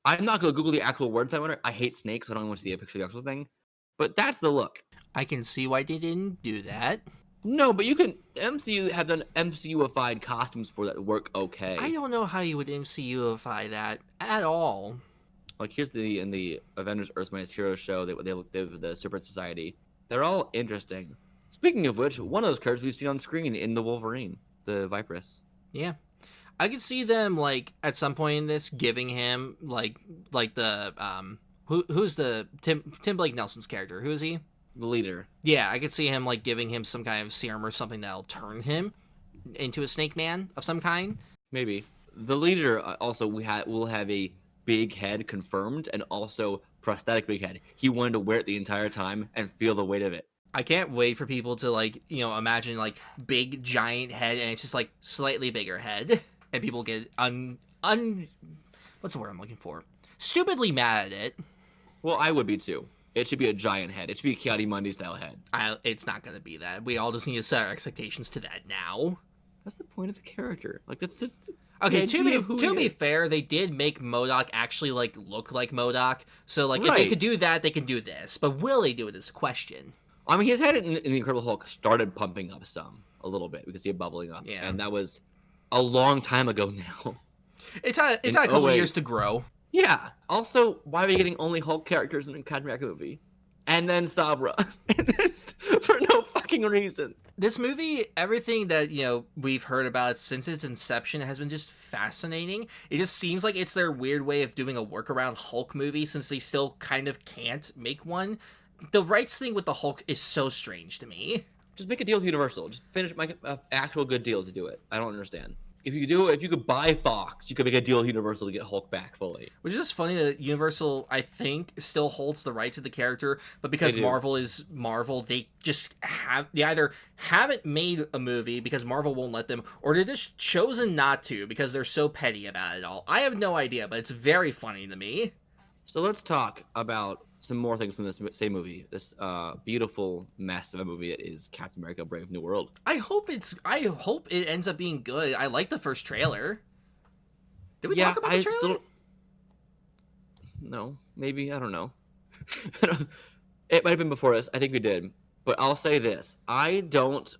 I'm not going to Google the actual word Sidewinder. I hate snakes, so I don't want to see a picture of the actual thing. But that's the look. I can see why they didn't do that. No, but you can. MCU have done MCU-ified costumes for that work okay. I don't know how you would MCU-ify that at all. Like here's in the Avengers Earth's Mightiest Heroes show, they the Super Society. They're all interesting. Speaking of which, one of those characters we've seen on screen in the Wolverine, the Viperus. Yeah. I could see them, like, at some point in this, giving him, like the, who's the, Tim Blake Nelson's character? Who is he? The leader. Yeah, I could see him, like, giving him some kind of serum or something that'll turn him into a Snake Man of some kind. Maybe. The leader also will have a big head confirmed, and also prosthetic big head. He wanted to wear it the entire time and feel the weight of it. I can't wait for people to, like, imagine, like, big giant head and it's just, like, slightly bigger head. And people get what's the word I'm looking for? Stupidly mad at it. Well, I would be too. It should be a giant head. It should be a Kiadi-Mundi style head. It's not going to be that. We all just need to set our expectations to that now. That's the point of the character. Like, that's just... Okay, to be fair, they did make MODOK actually, like, look like MODOK. So, like, if they could do that, they can do this. But will they do it is a question. I mean, his head in the Incredible Hulk started pumping up a little bit. We could see it bubbling up. Yeah. And that was a long time ago now. It's had a couple years to grow. Yeah. Also, why are we getting only Hulk characters in a Captain America movie? And then Sabra. For no fucking reason. This movie, everything that, we've heard about it since its inception has been just fascinating. It just seems like it's their weird way of doing a workaround Hulk movie since they still kind of can't make one. The rights thing with the Hulk is so strange to me. Just make a deal with Universal. Just finish my actual good deal to do it. I don't understand. If you could buy Fox, you could make a deal with Universal to get Hulk back fully. Which is just funny that Universal, I think, still holds the rights to the character, but because Marvel is Marvel, they either haven't made a movie because Marvel won't let them, or they've just chosen not to because they're so petty about it all. I have no idea, but it's very funny to me. So let's talk about some more things from this same movie. This beautiful mess of a movie that is Captain America: Brave New World. I hope it ends up being good. I like the first trailer. Did we talk about the trailer? No, maybe, I don't know. It might have been before this. I think we did. But I'll say this: I don't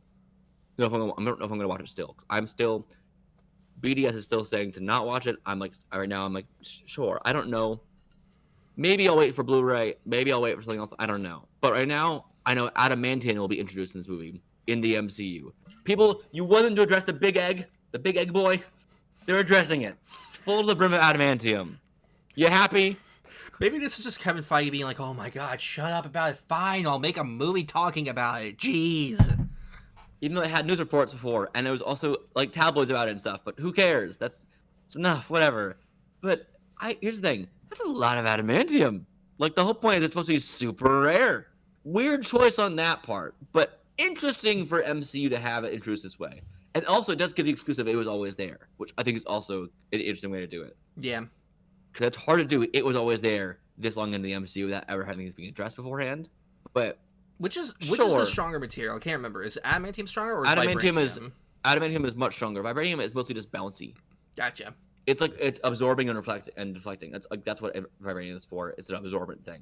know if I'm going to watch it still. I'm still. BDS is still saying to not watch it. I'm like, right now, I'm like, sure. I don't know. Maybe I'll wait for Blu-ray. Maybe I'll wait for something else. I don't know. But right now, I know Adamantium will be introduced in this movie in the MCU. People, you want them to address the big egg boy. They're addressing it. Full to the brim of Adamantium. You happy? Maybe this is just Kevin Feige being like, oh my god, shut up about it. Fine, I'll make a movie talking about it. Jeez. Even though it had news reports before, and it was also like tabloids about it and stuff, but who cares? It's enough, whatever. But here's the thing. That's a lot of adamantium. Like, the whole point is it's supposed to be super rare. Weird choice on that part, but interesting for MCU to have it introduced this way. And also, it does give the exclusive It Was Always There, which I think is also an interesting way to do it. Yeah. Because it's hard to do It Was Always There this long in the MCU without ever having things being addressed beforehand. But which is the stronger material? I can't remember. Is adamantium stronger or is adamantium is much stronger. Vibranium is mostly just bouncy. Gotcha. It's like it's absorbing and deflecting. That's what vibranium is for. It's an absorbent thing.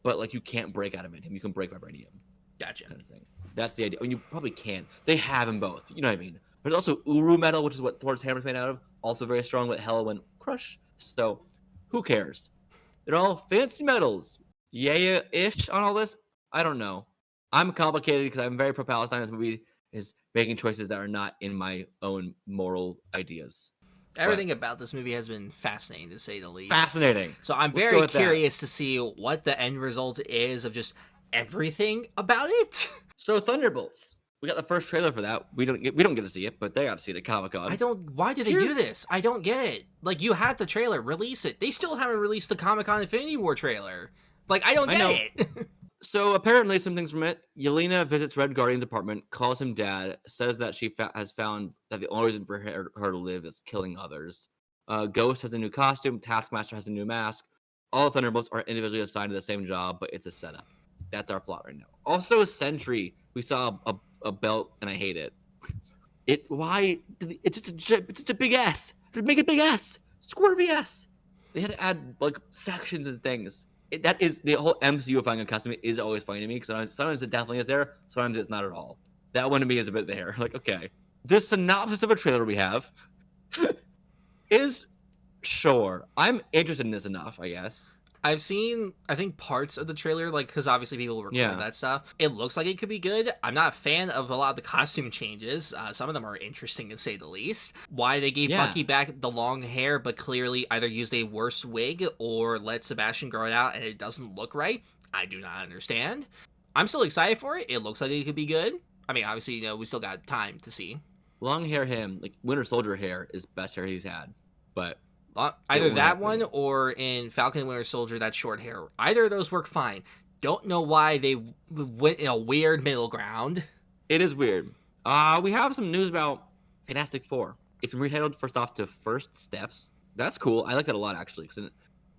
But like you can't break adamantium. You can break vibranium. Gotcha. Kind of thing. That's the idea. I mean, you probably can. They have them both. You know what I mean? There's also Uru metal, which is what Thor's hammer's made out of. Also very strong, but hell went crush. So who cares? They're all fancy metals. Yeah-ish on all this. I don't know. I'm complicated because I'm very pro-Palestine. This movie is making choices that are not in my own moral ideas. Everything about this movie has been fascinating, to say the least. Fascinating. So I'm very curious to see what the end result is of just everything about it. So Thunderbolts. We got the first trailer for that. We don't get to see it, but they got to see it at Comic-Con. Why do they do this? I don't get it. Like, you had the trailer, release it. They still haven't released the Comic-Con Infinity War trailer. Like, I don't get it. So apparently some things from it. Yelena visits Red Guardian's apartment, calls him dad, says that she has found that the only reason for her to live is killing others. Ghost has a new costume. Taskmaster has a new mask. All the Thunderbolts are individually assigned to the same job, but it's a setup. That's our plot right now. Also, Sentry. We saw a belt, and I hate it. It's just a big S. Make it big S. Squirmy S. They had to add like sections and things. That is the whole MCU-ifying of custom is always funny to me because sometimes it definitely is there, sometimes it's not at all. That one to me is a bit there. Like, okay, this synopsis of a trailer we have is sure. I'm interested in this enough, I guess. I've seen, I think, parts of the trailer, like, because obviously people record that stuff. It looks like it could be good. I'm not a fan of a lot of the costume changes. Some of them are interesting, to say the least. Why they gave Bucky back the long hair, but clearly either used a worse wig or let Sebastian grow it out and it doesn't look right, I do not understand. I'm still excited for it. It looks like it could be good. I mean, obviously, we still got time to see. Long hair him, like Winter Soldier hair, is best hair he's had, but... Either that one or in Falcon and Winter Soldier, that short hair. Either of those work fine. Don't know why they went in a weird middle ground. It is weird. We have some news about Fantastic Four. It's retitled first off to First Steps. That's cool. I like that a lot, actually. Because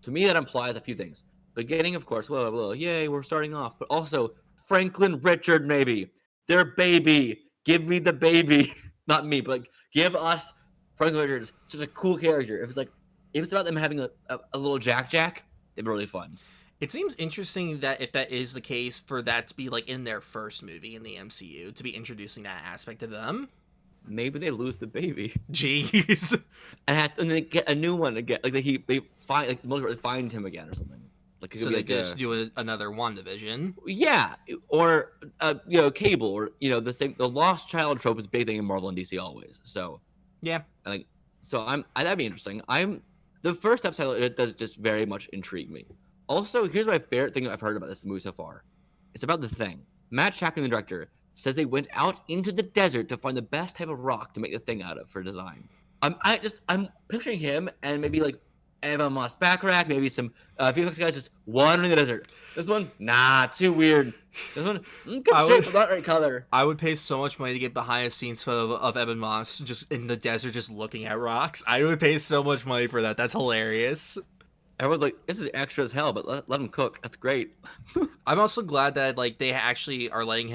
to me, that implies a few things. Beginning, of course, whoa, yay, we're starting off. But also, Franklin Richard, maybe. Their baby. Give me the baby. Not me, but like, give us Franklin Richards. Such a cool character. If it's about them having a little Jack, it'd be really fun. It seems interesting that if that is the case, for that to be like in their first movie in the MCU, to be introducing that aspect of them. Maybe they lose the baby. Jeez. And they get a new one again. Like they find him again or something. Like so they just do another WandaVision. Yeah, or Cable, or the lost child trope is a big thing in Marvel and DC always. So yeah, that'd be interesting. The first episode, it does just very much intrigue me. Also, here's my favorite thing I've heard about this movie so far. It's about the Thing. Matt Shackman, the director, says they went out into the desert to find the best type of rock to make the Thing out of for design. I'm picturing him and maybe like Evan Moss Backrack, maybe some VFX guys just wandering the desert. This one, nah, too weird. This one, good shape, but not right color. I would pay so much money to get behind the scenes photo of Evan Moss just in the desert, just looking at rocks. I would pay so much money for that. That's hilarious. Everyone's like, this is extra as hell, but let him cook. That's great. I'm also glad that like they actually are putting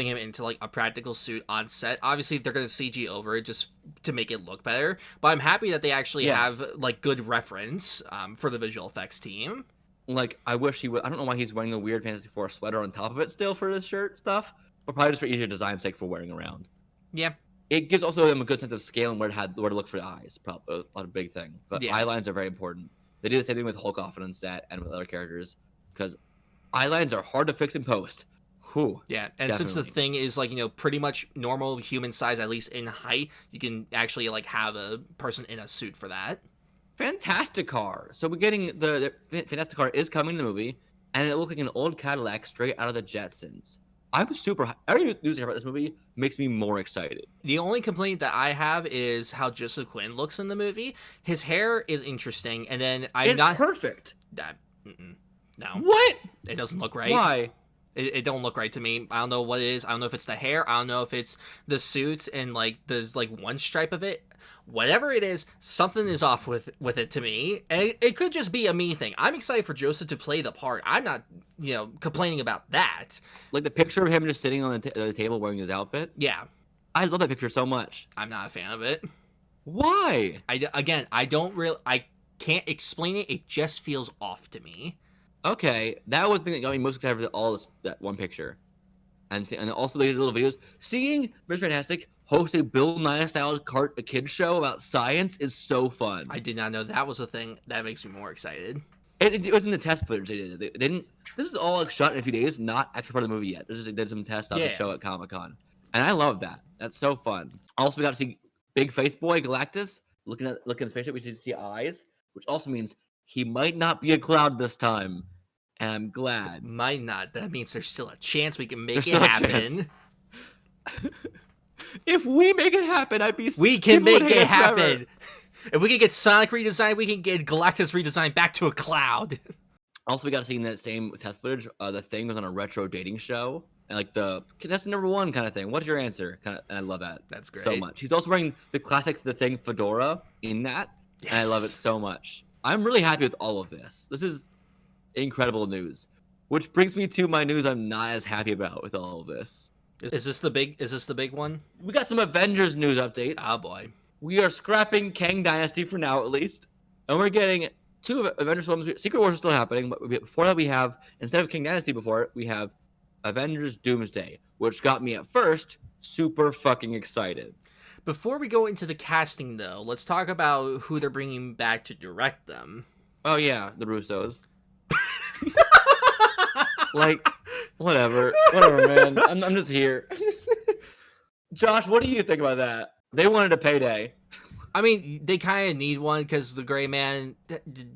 him into like a practical suit on set. Obviously, they're gonna CG over it just to make it look better. But I'm happy that they actually have like good reference for the visual effects team. Like, I wish he would. I don't know why he's wearing the weird Fantastic Four sweater on top of it still for his shirt stuff, but probably just for easier design sake for wearing around. Yeah. It gives also them a good sense of scale and where to look for the eyes. Probably a big thing. But eye lines are very important. They do the same thing with Hulk often on set and with other characters because eye lines are hard to fix in post. Whew, yeah, and definitely. Since the Thing is like pretty much normal human size, at least in height, you can actually like have a person in a suit for that. Fantastic Car. So we're getting the Fantastic Car is coming in the movie, and it looks like an old Cadillac straight out of the Jetsons. I'm super. Every news I hear about this movie makes me more excited. The only complaint that I have is how Joseph Quinn looks in the movie. His hair is interesting, and then it's perfect. No. What? It doesn't look right. Why? It don't look right to me. I don't know what it is. I don't know if it's the hair. I don't know if it's the suit and like there's like one stripe of it. Whatever it is, something is off with it to me. And it could just be a me thing. I'm excited for Joseph to play the part. I'm not, complaining about that. Like the picture of him just sitting on the table wearing his outfit? Yeah. I love that picture so much. I'm not a fan of it. Why? I can't explain it. It just feels off to me. Okay, that was the thing that got me most excited for that one picture. And also they did little videos. Seeing Mr. Fantastic host a Bill Nye-style a kids show about science is so fun. I did not know that was a thing. That makes me more excited. It was in the test footage they did. They didn't. This was all shot in a few days, not actually part of the movie yet. They did some tests on the show at Comic-Con, and I love that. That's so fun. Also, we got to see Big Face Boy Galactus looking at the spaceship. We should see eyes, which also means he might not be a cloud this time. And I'm glad. Might not. That means there's still a chance we can make it happen. If we make it happen, we can make it happen. If we can get Sonic redesigned, we can get Galactus redesigned back to a cloud. Also, we got to see in that same test footage, the Thing was on a retro dating show. And like the contestant number one kind of thing. What's your answer? And I love that. That's great. So much. He's also wearing the classic The Thing fedora in that. Yes. And I love it so much. I'm really happy with all of this. This is incredible news. Which brings me to my news I'm not as happy about with all of this. Is this the big one? We got some Avengers news updates. Oh boy. We are scrapping Kang Dynasty for now, at least. And we're getting 2 Avengers films. Secret Wars is still happening, but before that we have, instead of Kang Dynasty before it, we have Avengers Doomsday, which got me at first super fucking excited. Before we go into the casting, though, let's talk about who they're bringing back to direct them. Oh yeah, the Russos. Like, whatever, man. I'm just here. Josh, what do you think about that? They wanted a payday. I mean, they kind of need one because the Gray Man,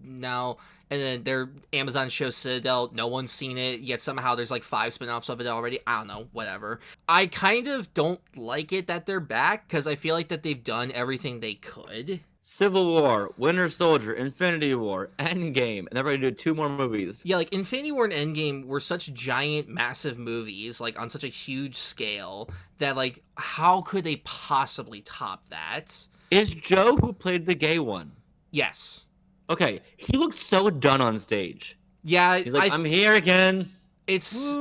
no. And then their Amazon show Citadel, no one's seen it, yet somehow there's like 5 spin-offs of it already. I don't know, whatever. I kind of don't like it that they're back because I feel like that they've done everything they could. Civil War, Winter Soldier, Infinity War, Endgame, and they're ready to do 2 more movies. Yeah, like Infinity War and Endgame were such giant, massive movies, like on such a huge scale, that like, how could they possibly top that? Is Joe who played the gay one? Yes. Okay, he looked so done on stage. Yeah, he's like, I'm here again. It's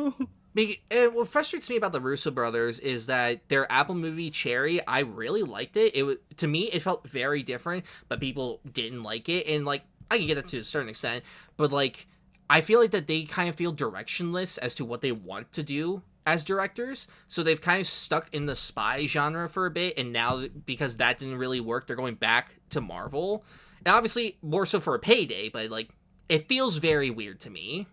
what frustrates me about the Russo brothers is that their Apple movie Cherry, I really liked it. To me, it felt very different, but people didn't like it, and like I can get that to a certain extent, but like I feel like that they kind of feel directionless as to what they want to do as directors, so they've kind of stuck in the spy genre for a bit, and now because that didn't really work, they're going back to Marvel. And obviously, more so for a payday, but, like, it feels very weird to me.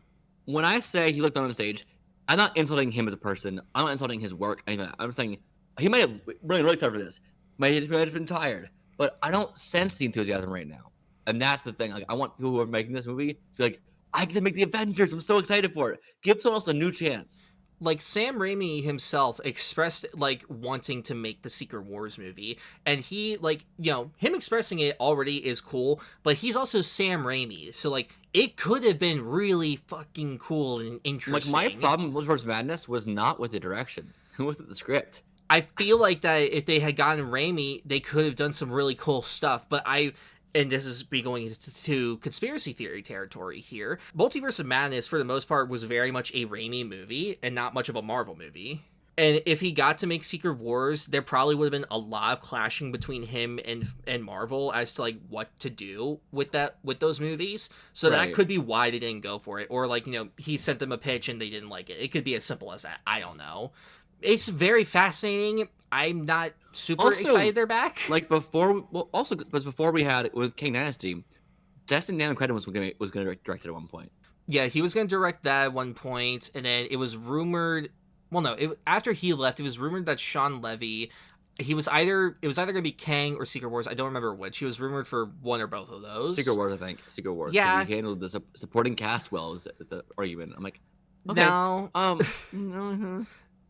When I say he looked on stage, I'm not insulting him as a person. I'm not insulting his work. I'm saying he might have really excited for this. Might have been tired. But I don't sense the enthusiasm right now. And that's the thing. Like, I want people who are making this movie to be like, I get to make the Avengers. I'm so excited for it. Give someone else a new chance. Like, Sam Raimi himself expressed, like, wanting to make the Secret Wars movie, and he, like, you know, him expressing it already is cool, but he's also Sam Raimi, so, like, it could have been really fucking cool and interesting. Like, my problem with Multiverse Madness was not with the direction. It was with the script. I feel like that if they had gotten Raimi, they could have done some really cool stuff, but and this is going into conspiracy theory territory here, Multiverse of Madness, for the most part, was very much a Raimi movie and not much of a Marvel movie. And if he got to make Secret Wars, there probably would have been a lot of clashing between him and Marvel as to, like, what to do with those movies. So right. That could be why they didn't go for it. Or, like, you know, he sent them a pitch and they didn't like it. It could be as simple as that. I don't know. It's very fascinating. I'm not super excited they're back. Like before we had it with King Dynasty, Destin Dan Credit was going to direct it at one point. Yeah, he was going to direct that at one point, and then it was rumored. Well, no, after he left, it was rumored that Sean Levy, it was either going to be Kang or Secret Wars. I don't remember which. He was rumored for one or both of those. Secret Wars, I think. Secret Wars. Yeah, he handled the supporting cast well. Is the argument? I'm like, okay, no.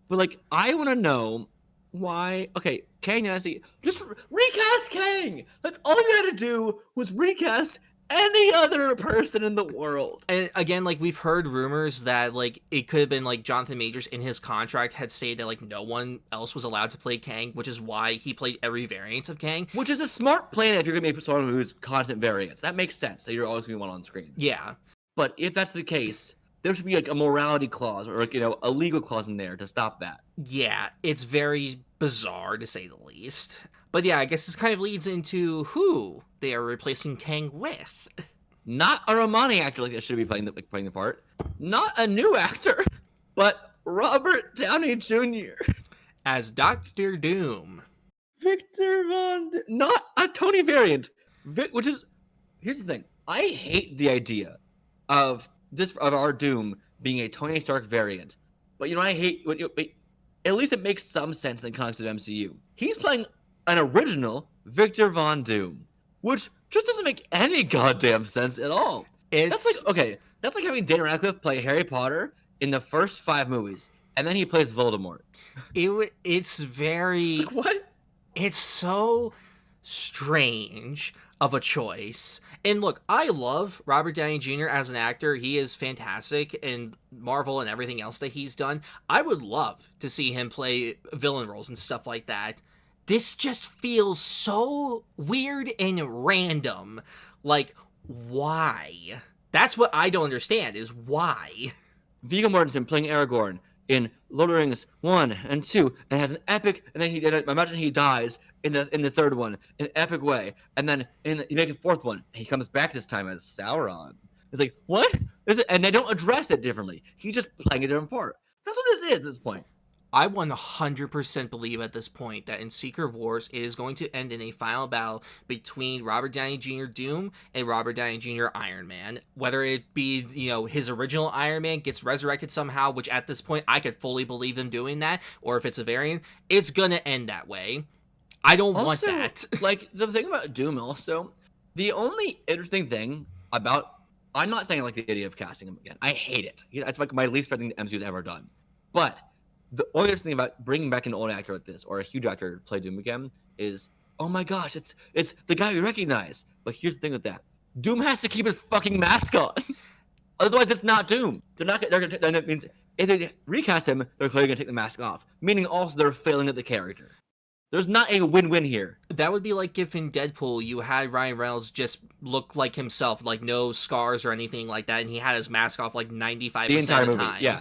But like, I want to know why. Okay, Kang Dynasty, just recast Kang. That's all you had to do was recast any other person in the world. And again, like, we've heard rumors that like it could have been like Jonathan Majors in his contract had stated that like no one else was allowed to play Kang, which is why he played every variant of Kang. Which is a smart plan if you're gonna be someone who's constant variants. That makes sense. So you're always gonna be one on screen. Yeah. But if that's the case, there should be like a morality clause or like, you know, a legal clause in there to stop that. Yeah, it's very bizarre to say the least. But yeah, I guess this kind of leads into who they are replacing Kang with. Not a Romani actor like that should be playing the part. Not a new actor, but Robert Downey Jr. as Dr. Doom. Victor Von not a Tony variant. Which is, here's the thing. I hate the idea of our Doom being a Tony Stark variant. But you know, I hate at least it makes some sense in the context of MCU. He's playing an original Victor Von Doom, which just doesn't make any goddamn sense at all. That's like having Dan Radcliffe play Harry Potter in the first 5 movies, and then he plays Voldemort. It's very... It's like, what? It's so strange of a choice. And look, I love Robert Downey Jr. as an actor. He is fantastic in Marvel and everything else that he's done. I would love to see him play villain roles and stuff like that. This just feels so weird and random. Like, why? That's what I don't understand, is why? Viggo Mortensen playing Aragorn in Lord of the Rings 1 and 2, and has an epic, and then imagine he dies in the third one in an epic way, and then you make a 4th one, and he comes back this time as Sauron. It's like, what is it? And they don't address it differently. He's just playing a different part. That's what this is at this point. I 100% believe at this point that in Secret Wars it is going to end in a final battle between Robert Downey Jr. Doom and Robert Downey Jr. Iron Man. Whether it be, his original Iron Man gets resurrected somehow, which at this point I could fully believe them doing that, or if it's a variant, it's gonna end that way. I don't want that. Like, the thing about Doom also, the only interesting thing about, I'm not saying I like the idea of casting him again. I hate it. That's like my least favorite thing the MCU's ever done. But the only interesting thing about bringing back an old actor like this, or a huge actor to play Doom again, is, oh my gosh, it's the guy we recognize. But here's the thing with that: Doom has to keep his fucking mask on, otherwise it's not Doom. That means if they recast him, they're clearly gonna take the mask off, meaning also they're failing at the character. There's not a win-win here. That would be like if in Deadpool you had Ryan Reynolds just look like himself, like no scars or anything like that, and he had his mask off like 95% of the time. Yeah.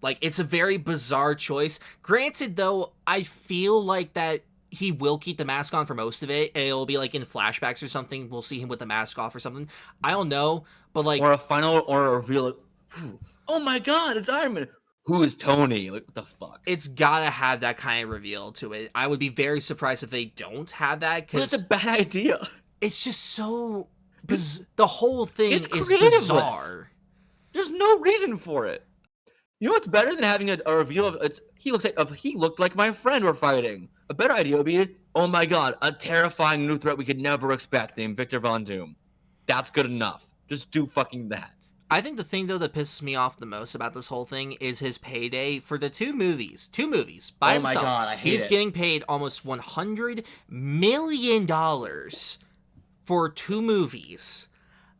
Like, it's a very bizarre choice. Granted, though, I feel like that he will keep the mask on for most of it, and it'll be like in flashbacks or something. We'll see him with the mask off or something. I don't know, but like, or a reveal. Oh my God, it's Iron Man. Who is Tony? Like, what the fuck? It's gotta have that kind of reveal to it. I would be very surprised if they don't have that, because that's a bad idea. It's just so the whole thing is bizarre. There's no reason for it. You know what's better than having a reveal of he looked like my friend we're fighting? A better idea would be, oh my God, a terrifying new threat we could never expect named Victor Von Doom. That's good enough. Just do fucking that. I think the thing, though, that pisses me off the most about this whole thing is his payday for the two movies by himself. Oh my God, I hate He's getting paid almost $100 million for 2 movies.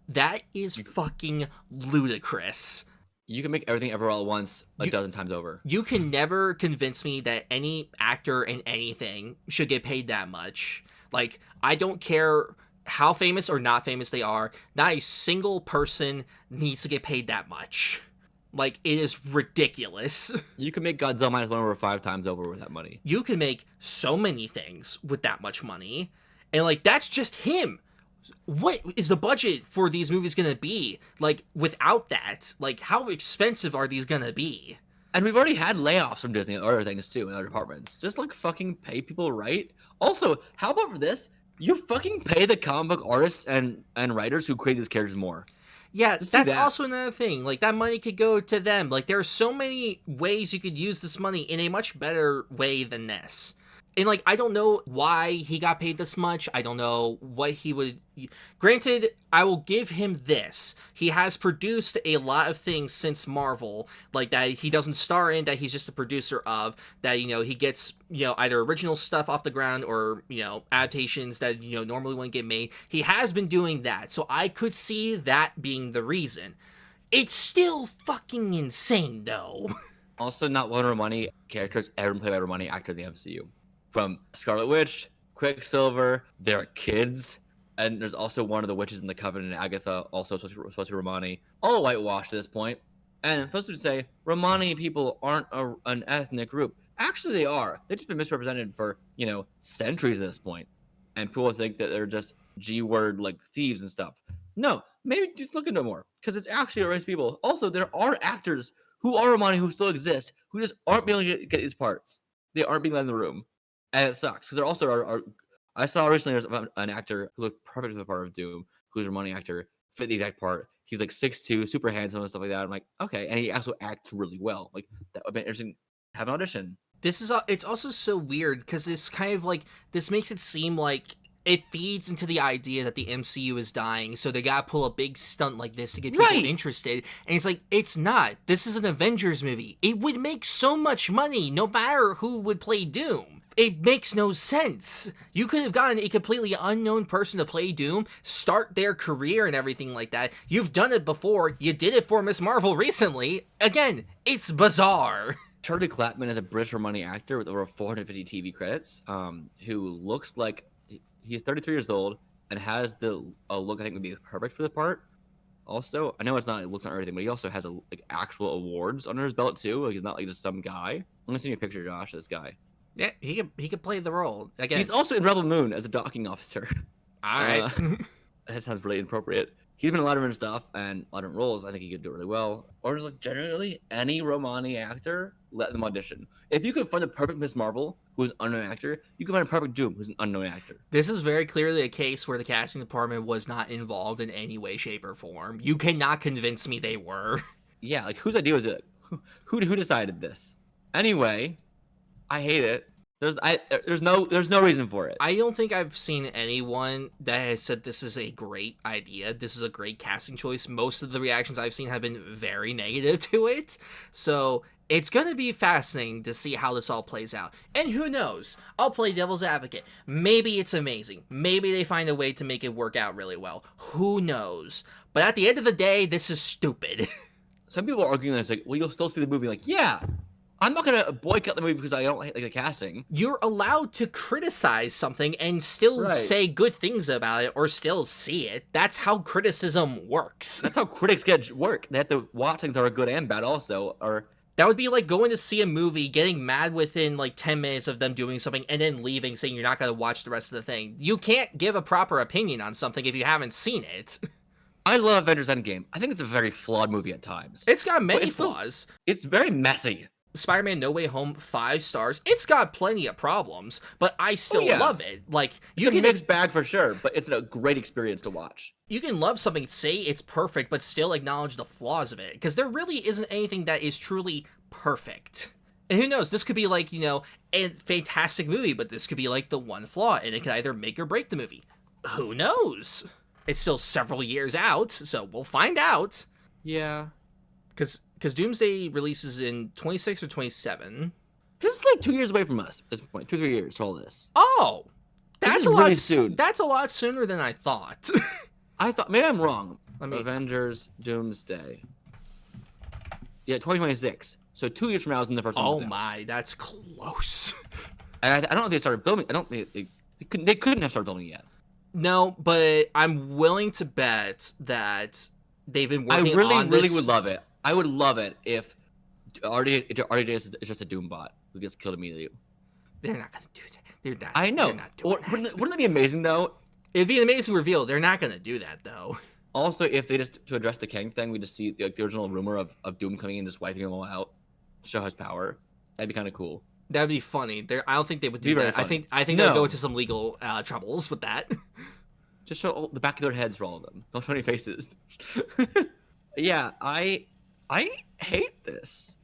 That is fucking ludicrous. You can make everything ever all at once a dozen times over. You can never convince me that any actor in anything should get paid that much. Like, I don't care how famous or not famous they are, not a single person needs to get paid that much. Like, it is ridiculous. You can make Godzilla minus 1 over 5 times over with that money. You can make so many things with that much money. And, like, that's just him. What is the budget for these movies gonna be? Like, without that, like, how expensive are these gonna be? And we've already had layoffs from Disney and other things too in other departments. Just like fucking pay people right. Also, how about for this? You fucking pay the comic book artists and writers who create these characters more. Yeah, that's also another thing. Like, that money could go to them. Like, there are so many ways you could use this money in a much better way than this. And, like, I don't know why he got paid this much. I don't know what he would... Granted, I will give him this. He has produced a lot of things since Marvel, like, that he doesn't star in, that he's just a producer of, that, he gets, either original stuff off the ground or, adaptations that, normally wouldn't get made. He has been doing that, so I could see that being the reason. It's still fucking insane, though. Also, not one Romani characters ever played by Romani actor in the MCU. From Scarlet Witch, Quicksilver, their kids, and there's also one of the witches in the Covenant, Agatha, also supposed to be Romani, all whitewashed at this point. And I'm supposed to say, Romani people aren't an ethnic group. Actually, they are. They've just been misrepresented for, centuries at this point. And people think that they're just G-word, like, thieves and stuff. No, maybe just look into it more, because it's actually a race of people. Also, there are actors who are Romani who still exist, who just aren't being able to get these parts. They aren't being let in the room. And it sucks because there also are. I saw recently there's an actor who looked perfect for the part of Doom, who's a Romani actor, fit the exact part. He's like 6'2", super handsome and stuff like that. I'm like, okay, and he also acts really well. Like, that would be interesting. Have an audition. It's also so weird because this kind of like this makes it seem like it feeds into the idea that the MCU is dying, so they gotta pull a big stunt like this to get people interested. And it's like, it's not. This is an Avengers movie. It would make so much money no matter who would play Doom. It makes no sense. You could have gotten a completely unknown person to play Doom, start their career and everything like that. You've done it before. You did it for Ms. Marvel recently. Again, it's bizarre. Charlie Clapman is a British Romani actor with over 450 TV credits, who looks like he's 33 years old and has the look I think would be perfect for the part. Also, I know it's not looks on everything, but he also has actual awards under his belt too. Like, he's not like just some guy. I'm gonna send you a picture, Josh, of this guy. Yeah, he could play the role. Again, he's also in Rebel Moon as a docking officer. All right. That sounds really inappropriate. He's been in a lot of different stuff and a lot of different roles. I think he could do it really well. Or just like generally any Romani actor let them audition. If you could find a perfect Miss Marvel who's an unknown actor, you can find a perfect Doom who's an unknown actor. This is very clearly a case where the casting department was not involved in any way, shape, or form. You cannot convince me they were. Yeah, like whose idea was it? Who decided this? Anyway, I hate it. There's no reason for it. I don't think I've seen anyone that has said this is a great idea. This is a great casting choice. Most of the reactions I've seen have been very negative to it. So it's going to be fascinating to see how this all plays out. And who knows? I'll play devil's advocate. Maybe it's amazing. Maybe they find a way to make it work out really well. Who knows? But at the end of the day, this is stupid. Some people are arguing that it's like, well, you'll still see the movie. Like, yeah, I'm not going to boycott the movie because I don't like the casting. You're allowed to criticize something and still say good things about it or still see it. That's how criticism works. That's how critics get work. They have to watch things that are good and bad also. Or that would be like going to see a movie, getting mad within like 10 minutes of them doing something, and then leaving saying you're not going to watch the rest of the thing. You can't give a proper opinion on something if you haven't seen it. I love Avengers Endgame. I think it's a very flawed movie at times. It's got many flaws. It's very messy. Spider-Man No Way Home, 5 stars. It's got plenty of problems, but I still love it. Like, it's a mixed bag for sure, but it's a great experience to watch. You can love something, say it's perfect, but still acknowledge the flaws of it, because there really isn't anything that is truly perfect. And who knows, this could be like, you know, a fantastic movie, but this could be like the one flaw, and it could either make or break the movie. Who knows? It's still several years out, so we'll find out. Yeah. Because Doomsday releases in 26 or 27. This is like 2 years away from us at this point. 2-3 years for all this. Oh! That's a lot really soon. That's a lot sooner than I thought. I thought, maybe I'm wrong. Avengers Doomsday. Yeah, 2026. So 2 years from now is in the first one. Oh my, that's close. And I don't know if they started filming. I don't think they couldn't have started filming yet. No, but I'm willing to bet that they've been working on this. I really would love it. I would love it if RDJ is just a Doom bot who gets killed immediately. They're not going to do that. They're not. I know. They're not doing that. Wouldn't that be amazing, though? It'd be an amazing reveal. They're not going to do that, though. Also, if they just, to address the Kang thing, we just see the original rumor of Doom coming in and just wiping them all out, show his power. That'd be kind of cool. That'd be funny. I don't think they would do that. I think they'll go into some legal troubles with that. Just show the back of their heads for all of them. Don't show any faces. Yeah, I hate this.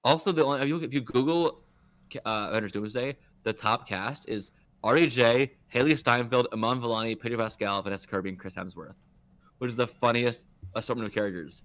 Also, if you Google Avengers Doomsday, the top cast is RDJ, Haley Steinfeld, Iman Vellani, Pedro Pascal, Vanessa Kirby, and Chris Hemsworth, which is the funniest assortment of characters.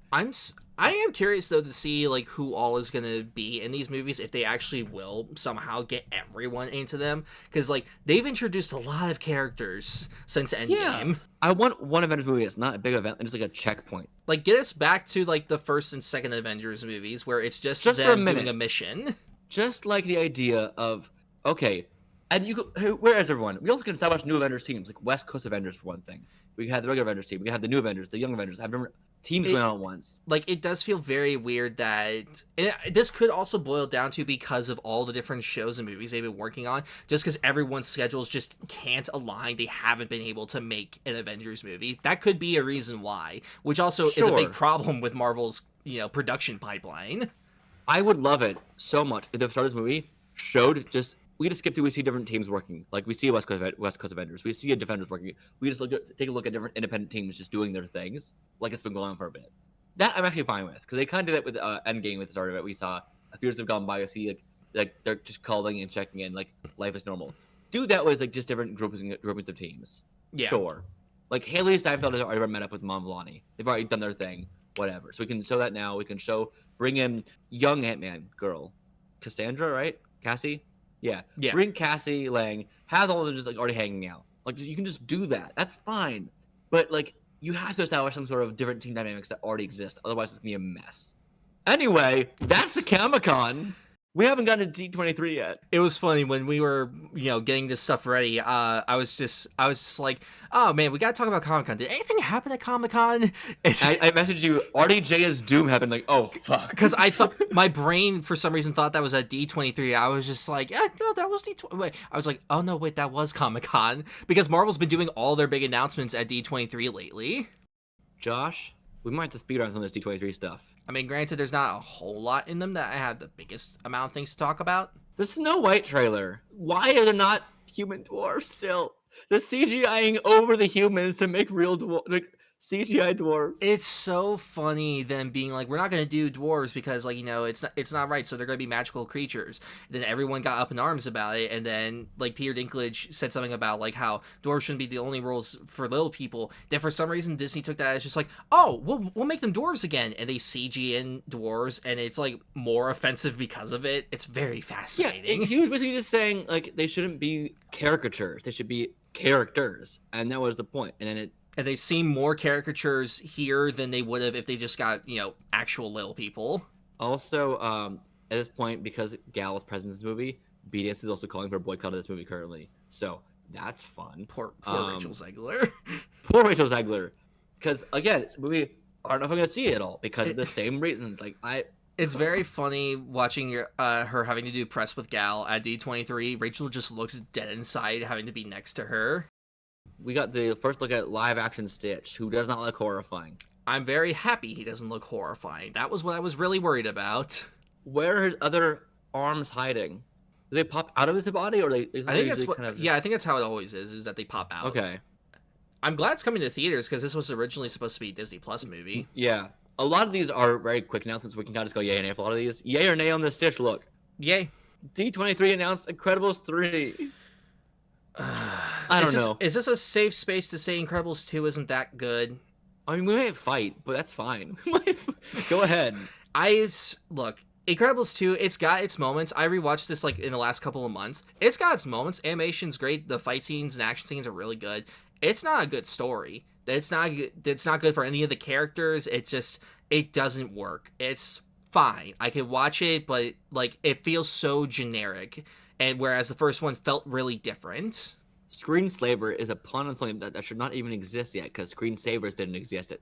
I am curious though to see like who all is gonna be in these movies, if they actually will somehow get everyone into them, because like they've introduced a lot of characters since Endgame. Yeah. I want one Avengers movie that's not a big event and just like a checkpoint. Like get us back to like the first and second Avengers movies where it's just them doing a mission. Just like the idea of okay, and where is everyone? We also can establish new Avengers teams, like West Coast Avengers for one thing. We had the regular Avengers team. We had the new Avengers, the young Avengers. I've never teams going on at once. Like it does feel very weird that this could also boil down to because of all the different shows and movies they've been working on. Just because everyone's schedules just can't align, they haven't been able to make an Avengers movie. That could be a reason why, which also is a big problem with Marvel's production pipeline. I would love it so much if the start of this movie showed just. We just skip through. We see different teams working. Like we see West Coast Avengers. We see a Defenders working. We just take a look at different independent teams just doing their things, like it's been going on for a bit. That I'm actually fine with, because they kind of did it with Endgame with the start of it. We saw a few years have gone by. You see like they're just calling and checking in, like life is normal. Do that with like just different groupings of teams. Yeah. Sure. Like Haley Steinfeld has already met up with Iman Vellani. They've already done their thing. Whatever. So we can show that now. We can bring in young Ant-Man girl, Cassandra, right? Cassie. Yeah. Bring Cassie Lang, have all of them just like already hanging out. Like you can just do that. That's fine. But like you have to establish some sort of different team dynamics that already exist. Otherwise it's gonna be a mess. Anyway, that's the Comic-Con. We haven't gotten to D23 yet. It was funny when we were, getting this stuff ready. I was just like, oh man, we gotta talk about Comic-Con. Did anything happen at Comic-Con? I messaged you, RDJ as Doom happened. Like, oh fuck. Because I thought my brain for some reason thought that was at D23. I was just like, yeah, no, that was D23. Wait, I was like, oh no, wait, that was Comic-Con, because Marvel's been doing all their big announcements at D23 lately. Josh, We might have to speed on some of this D23 stuff. I mean, granted, there's not a whole lot in them that I have the biggest amount of things to talk about. The Snow White trailer. Why are there not human dwarves still? The CGIing over the humans to make real CGI dwarves. It's so funny them being like, we're not going to do dwarves because, like, it's not right, so they're going to be magical creatures. And then everyone got up in arms about it, and then, like, Peter Dinklage said something about, like, how dwarves shouldn't be the only roles for little people. Then for some reason, Disney took that as just like, oh, we'll make them dwarves again. And they CG in dwarves, and it's, like, more offensive because of it. It's very fascinating. Yeah, he was basically just saying, like, they shouldn't be caricatures. They should be characters. And that was the point. And then And they seem more caricatures here than they would have if they just got, actual little people. Also, at this point, because Gal is present in this movie, BDS is also calling for a boycott of this movie currently. So that's fun. Poor Rachel Zegler. Poor Rachel Zegler. Because, again, this movie, I don't know if I'm going to see it at all because of the same reasons. It's very funny watching her having to do press with Gal at D23. Rachel just looks dead inside having to be next to her. We got the first look at live-action Stitch, who does not look horrifying. I'm very happy he doesn't look horrifying. That was what I was really worried about. Where are his other arms hiding? Do they pop out of his body, or I think that's I think that's how it always is that they pop out. Okay. I'm glad it's coming to theaters because this was originally supposed to be a Disney Plus movie. Yeah. A lot of these are very quick announcements. We can kind of just go yay and nay for a lot of these. Yay or nay on the Stitch look? Yay. D23 announced Incredibles 3. I don't know. Is this a safe space to say Incredibles 2 isn't that good? I mean, we might fight, but that's fine. Go ahead. Look, Incredibles 2, it's got its moments. I rewatched this like in the last couple of months. It's got its moments. Animation's great. The fight scenes and action scenes are really good. It's not a good story. It's not good for any of the characters. It doesn't work. It's fine. I can watch it, but like it feels so generic. And whereas the first one felt really different. Screenslaver is a pun on something that should not even exist yet, because screensavers didn't exist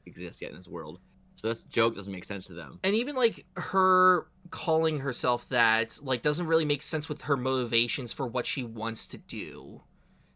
yet in this world. So this joke doesn't make sense to them. And even like her calling herself that like doesn't really make sense with her motivations for what she wants to do.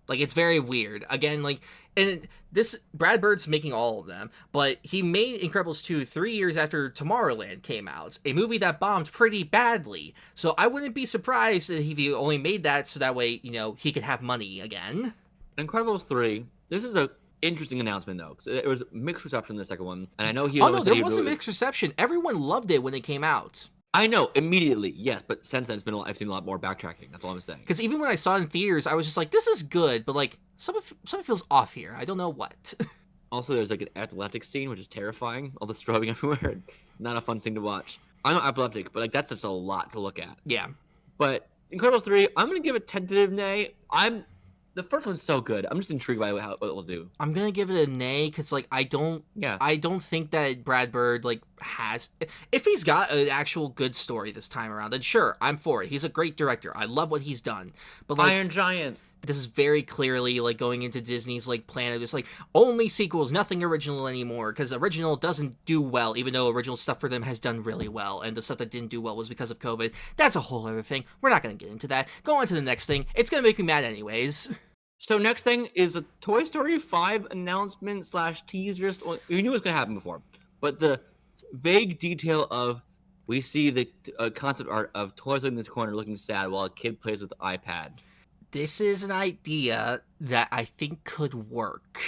Like it's very weird. Again, like, and this Brad Bird's making all of them, but he made Incredibles 2 3 years after Tomorrowland came out, a movie that bombed pretty badly. So I wouldn't be surprised if he only made that so that way, he could have money again. Incredibles 3, this is a interesting announcement though, because it was mixed reception in the second one, and I know there wasn't mixed reception. Everyone loved it when it came out. I know, immediately, yes, but since then I've seen a lot more backtracking. That's all I'm saying. Because even when I saw it in theaters, I was just like, this is good, but like something feels off here. I don't know what. Also, there's like an epileptic scene, which is terrifying. All the strobing everywhere. Not a fun scene to watch. I'm not epileptic, but like that's just a lot to look at. Yeah. But Incredibles 3, I'm gonna give a tentative nay. The first one's so good. I'm just intrigued by what it'll do. I'm gonna give it a nay because like I don't think that Brad Bird like has. If he's got an actual good story this time around, then sure, I'm for it. He's a great director. I love what he's done. But like Iron Giant. This is very clearly like going into Disney's like plan of just like only sequels, nothing original anymore, because original doesn't do well, even though original stuff for them has done really well, and the stuff that didn't do well was because of COVID. That's a whole other thing. We're not gonna get into that. Go on to the next thing. It's gonna make me mad anyways. So next thing is a Toy Story 5 announcement / teaser. We knew it was gonna happen before, but the vague detail of we see the concept art of toys in this corner looking sad while a kid plays with the iPad. This is an idea that I think could work.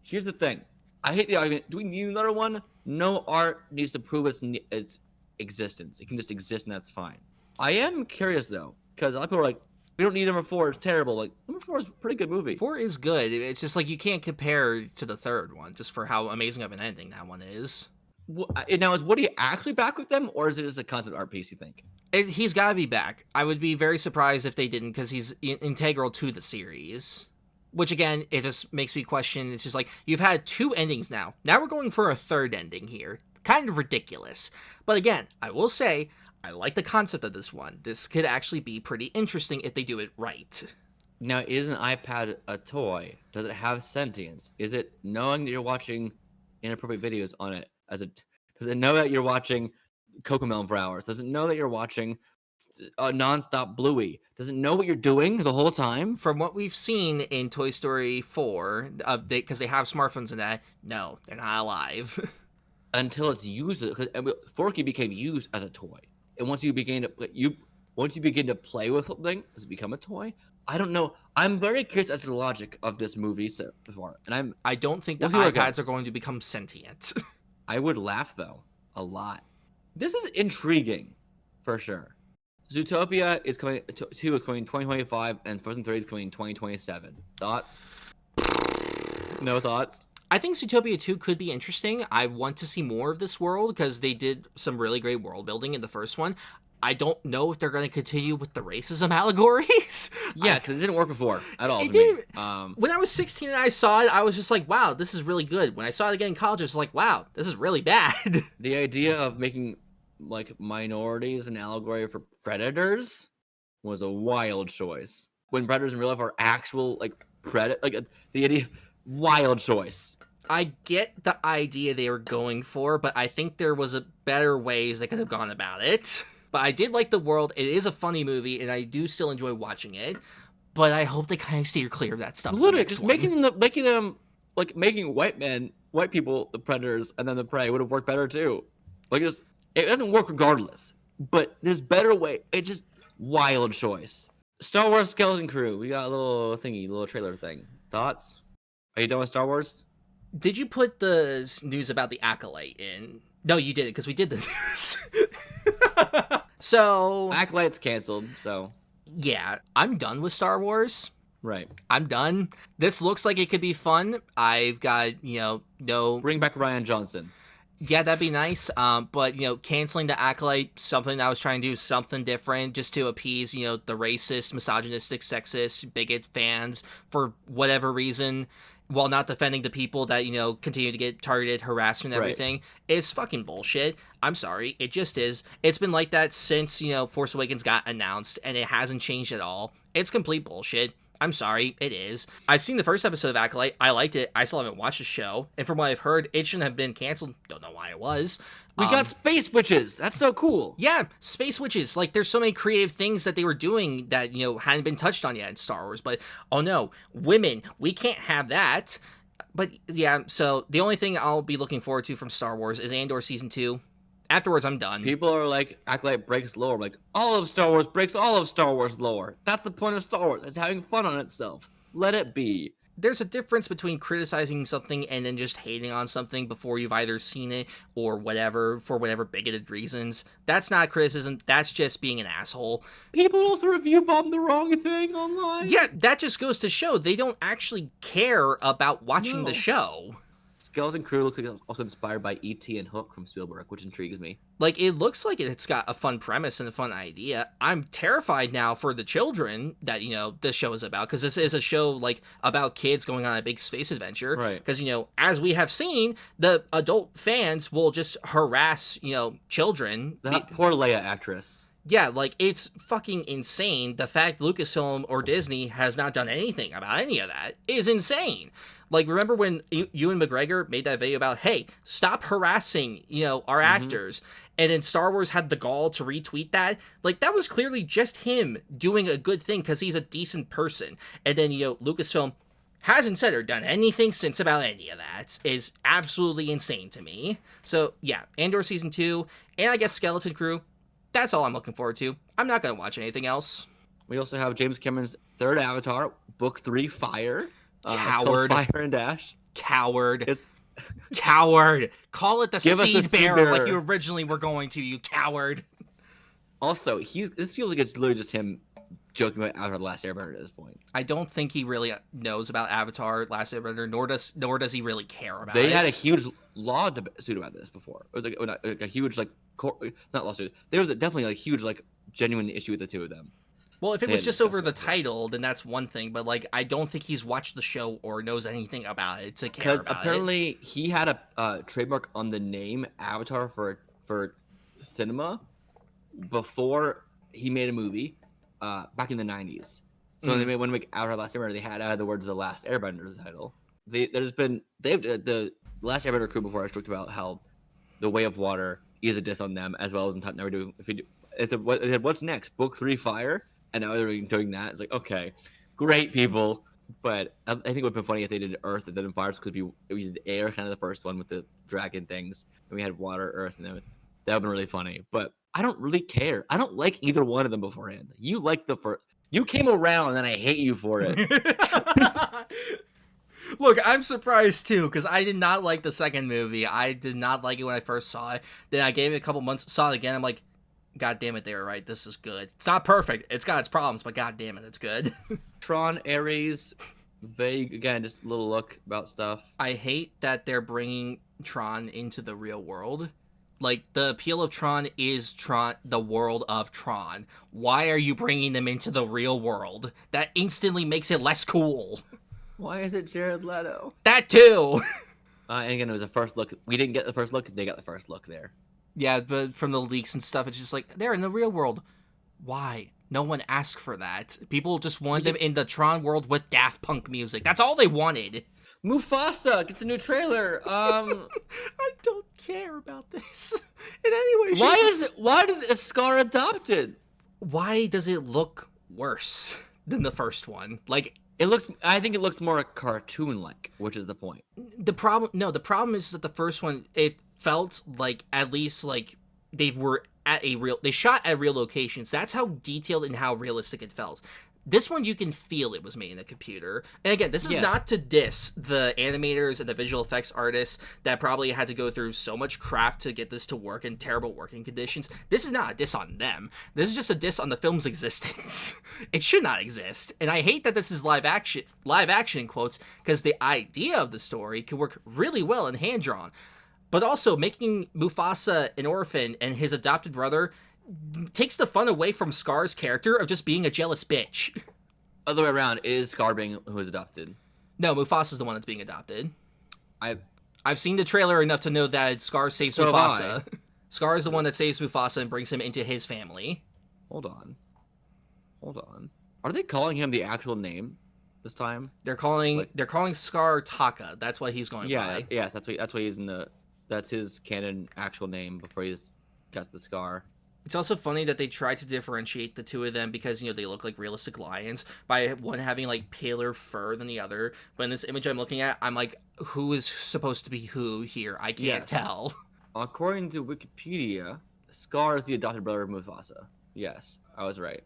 Here's the thing. I hate the argument. Do we need another one? No art needs to prove its existence. It can just exist and that's fine. I am curious though, because a lot of people are like, we don't need number 4. It's terrible. Like, number 4 is a pretty good movie. 4 is good. It's just like you can't compare to the third one just for how amazing of an ending that one is. Now, is Woody actually back with them, or is it just a concept art piece, you think? He's got to be back. I would be very surprised if they didn't, because he's integral to the series. Which, again, it just makes me question. It's just like, you've had 2 endings now. Now we're going for a third ending here. Kind of ridiculous. But again, I will say, I like the concept of this one. This could actually be pretty interesting if they do it right. Now, is an iPad a toy? Does it have sentience? Is it knowing that you're watching inappropriate videos on it? Does it know that you're watching Cocomelon for hours? Does it know that you're watching nonstop Bluey? Does it know what you're doing the whole time? From what we've seen in Toy Story 4, because they have smartphones in that, no, they're not alive. until it's used. Because Forky became used as a toy, and once you begin to play with something, does it become a toy? I don't know. I'm very curious as to the logic of this movie so far, and I don't think the we'll iPads are going to become sentient. I would laugh though a lot. This is intriguing, for sure. Zootopia is coming. 2 is coming in 2025, and Frozen 3 is coming in 2027. Thoughts? No thoughts. I think Zootopia 2 could be interesting. I want to see more of this world because they did some really great world building in the first one. I don't know if they're going to continue with the racism allegories. Yeah, because it didn't work before at all. It did. When I was 16 and I saw it, I was just like, wow, this is really good. When I saw it again in college, I was like, wow, this is really bad. The idea of making like minorities an allegory for predators was a wild choice. When predators in real life are actual like the idea, wild choice. I get the idea they were going for, but I think there was a better ways they could have gone about it. But I did like the world. It is a funny movie, and I do still enjoy watching it. But I hope they kind of steer clear of that stuff. Literally, just making white people the predators and then the prey would have worked better too. Like it doesn't work regardless. But there's better way. It's just wild choice. Star Wars Skeleton Crew. We got a little trailer thing. Thoughts? Are you done with Star Wars? Did you put the news about the Acolyte in? No, you didn't, because we did the news. So Acolyte's canceled, so yeah, I'm done with Star Wars. Right. I'm done. This looks like it could be fun. I've got, no... Bring back Rian Johnson. Yeah, that'd be nice. But, canceling the Acolyte, something I was trying to do something different just to appease, the racist, misogynistic, sexist, bigot fans for whatever reason, while not defending the people that, continue to get targeted, harassment, and everything. Right. It's fucking bullshit. I'm sorry. It just is. It's been like that since, Force Awakens got announced, and it hasn't changed at all. It's complete bullshit. I'm sorry, it is. I've seen the first episode of Acolyte. I liked it. I still haven't watched the show. And from what I've heard, it shouldn't have been canceled. Don't know why it was. We got space witches. That's so cool. Yeah, space witches. Like, there's so many creative things that they were doing that, hadn't been touched on yet in Star Wars. But, oh no, women, we can't have that. But, yeah, so the only thing I'll be looking forward to from Star Wars is Andor Season 2. Afterwards, I'm done. People are like, Acolyte breaks lore. I'm like, all of Star Wars breaks all of Star Wars lore. That's the point of Star Wars. It's having fun on itself. Let it be. There's a difference between criticizing something and then just hating on something before you've either seen it or whatever, for whatever bigoted reasons. That's not criticism. That's just being an asshole. People also review bomb the wrong thing online. Yeah, that just goes to show they don't actually care about watching the show. Skeleton Crew looks like it's also inspired by E.T. and Hook from Spielberg, which intrigues me. Like, it looks like it's got a fun premise and a fun idea. I'm terrified now for the children that, this show is about, because this is a show, like, about kids going on a big space adventure. Right. Because, as we have seen, the adult fans will just harass, children. That poor Leia actress. Yeah, like, it's fucking insane. The fact Lucasfilm or Disney has not done anything about any of that is insane. Like, remember when Ewan McGregor made that video about, hey, stop harassing, our actors, and then Star Wars had the gall to retweet that? Like, that was clearly just him doing a good thing because he's a decent person. And then, Lucasfilm hasn't said or done anything since about any of that. Is absolutely insane to me. So, yeah, Andor Season 2, and I guess Skeleton Crew. That's all I'm looking forward to. I'm not going to watch anything else. We also have James Cameron's third Avatar, Book 3, Fire. Coward. Fire and Ash. Coward. It's coward. Call it the Seed Bearer like you originally were going to, you coward. Also, this feels like it's literally just him joking about Avatar: The Last Airbender at this point. I don't think he really knows about Avatar: Last Airbender, nor does he really care about it. They had a huge lawsuit about this before. It was like a huge not lawsuit. There was definitely a huge genuine issue with the two of them. Well, if it was just over the title, then that's one thing. But I don't think he's watched the show or knows anything about it to care about it. Because apparently he had a trademark on the name Avatar for cinema before he made a movie back in the 90s. So when they make Avatar: Last Airbender, they had the words "The Last Airbender" in the title. The Last Airbender crew before I talked about how the Way of Water is a diss on them as well as never doing. They said, what's next? Book 3, Fire. And now they're doing that. It's like, okay, great, people. But I think it would have been funny if they did Earth and then Fire, because we did Air, kind of the first one with the dragon things, and we had Water, Earth, and then that would have been really funny. But I don't really care. I don't like either one of them beforehand. You like the first. You came around, and I hate you for it. Look, I'm surprised too, because I did not like the second movie. I did not like it when I first saw it. Then I gave it a couple months, saw it again. I'm like, God damn it, they were right. This is good. It's not perfect. It's got its problems, but God damn it, it's good. Tron, Ares, vague, again, just a little look about stuff. I hate that they're bringing Tron into the real world. Like, the appeal of Tron is Tron, the world of Tron. Why are you bringing them into the real world? That instantly makes it less cool. Why is it Jared Leto? That too! And again, it was a first look. We didn't get the first look. They got the first look there. Yeah, but from the leaks and stuff, it's just like, they're in the real world. Why? No one asked for that. People just wanted them in the Tron world with Daft Punk music. That's all they wanted. Mufasa gets a new trailer. I don't care about this in any way. Why did Scar adopted? Why does it look worse than the first one? Like, I think it looks more cartoon-like, which is the point. The problem is that the first one, it felt like, at least like they shot at real locations. That's how detailed and how realistic it felt. This one, you can feel it was made in a computer. And again, this is not to diss the animators and the visual effects artists that probably had to go through so much crap to get this to work in terrible working conditions. This is not a diss on them. This is just a diss on the film's existence. It should not exist. And I hate that this is live action in quotes, because the idea of the story could work really well in hand-drawn. But also, making Mufasa an orphan and his adopted brother takes the fun away from Scar's character of just being a jealous bitch. Other way around, is Scar being who is adopted? No, Mufasa's the one that's being adopted. I've seen the trailer enough to know that Scar saves Mufasa. Scar is the one that saves Mufasa and brings him into his family. Hold on. Are they calling him the actual name this time? They're calling Scar Taka. That's what he's going by. Yes, that's why he's in the. That's his canon actual name before he's got the scar. It's also funny that they try to differentiate the two of them because, they look like realistic lions by one having, like, paler fur than the other. But in this image I'm looking at, I'm like, who is supposed to be who here? I can't tell. According to Wikipedia, Scar is the adopted brother of Mufasa. Yes, I was right.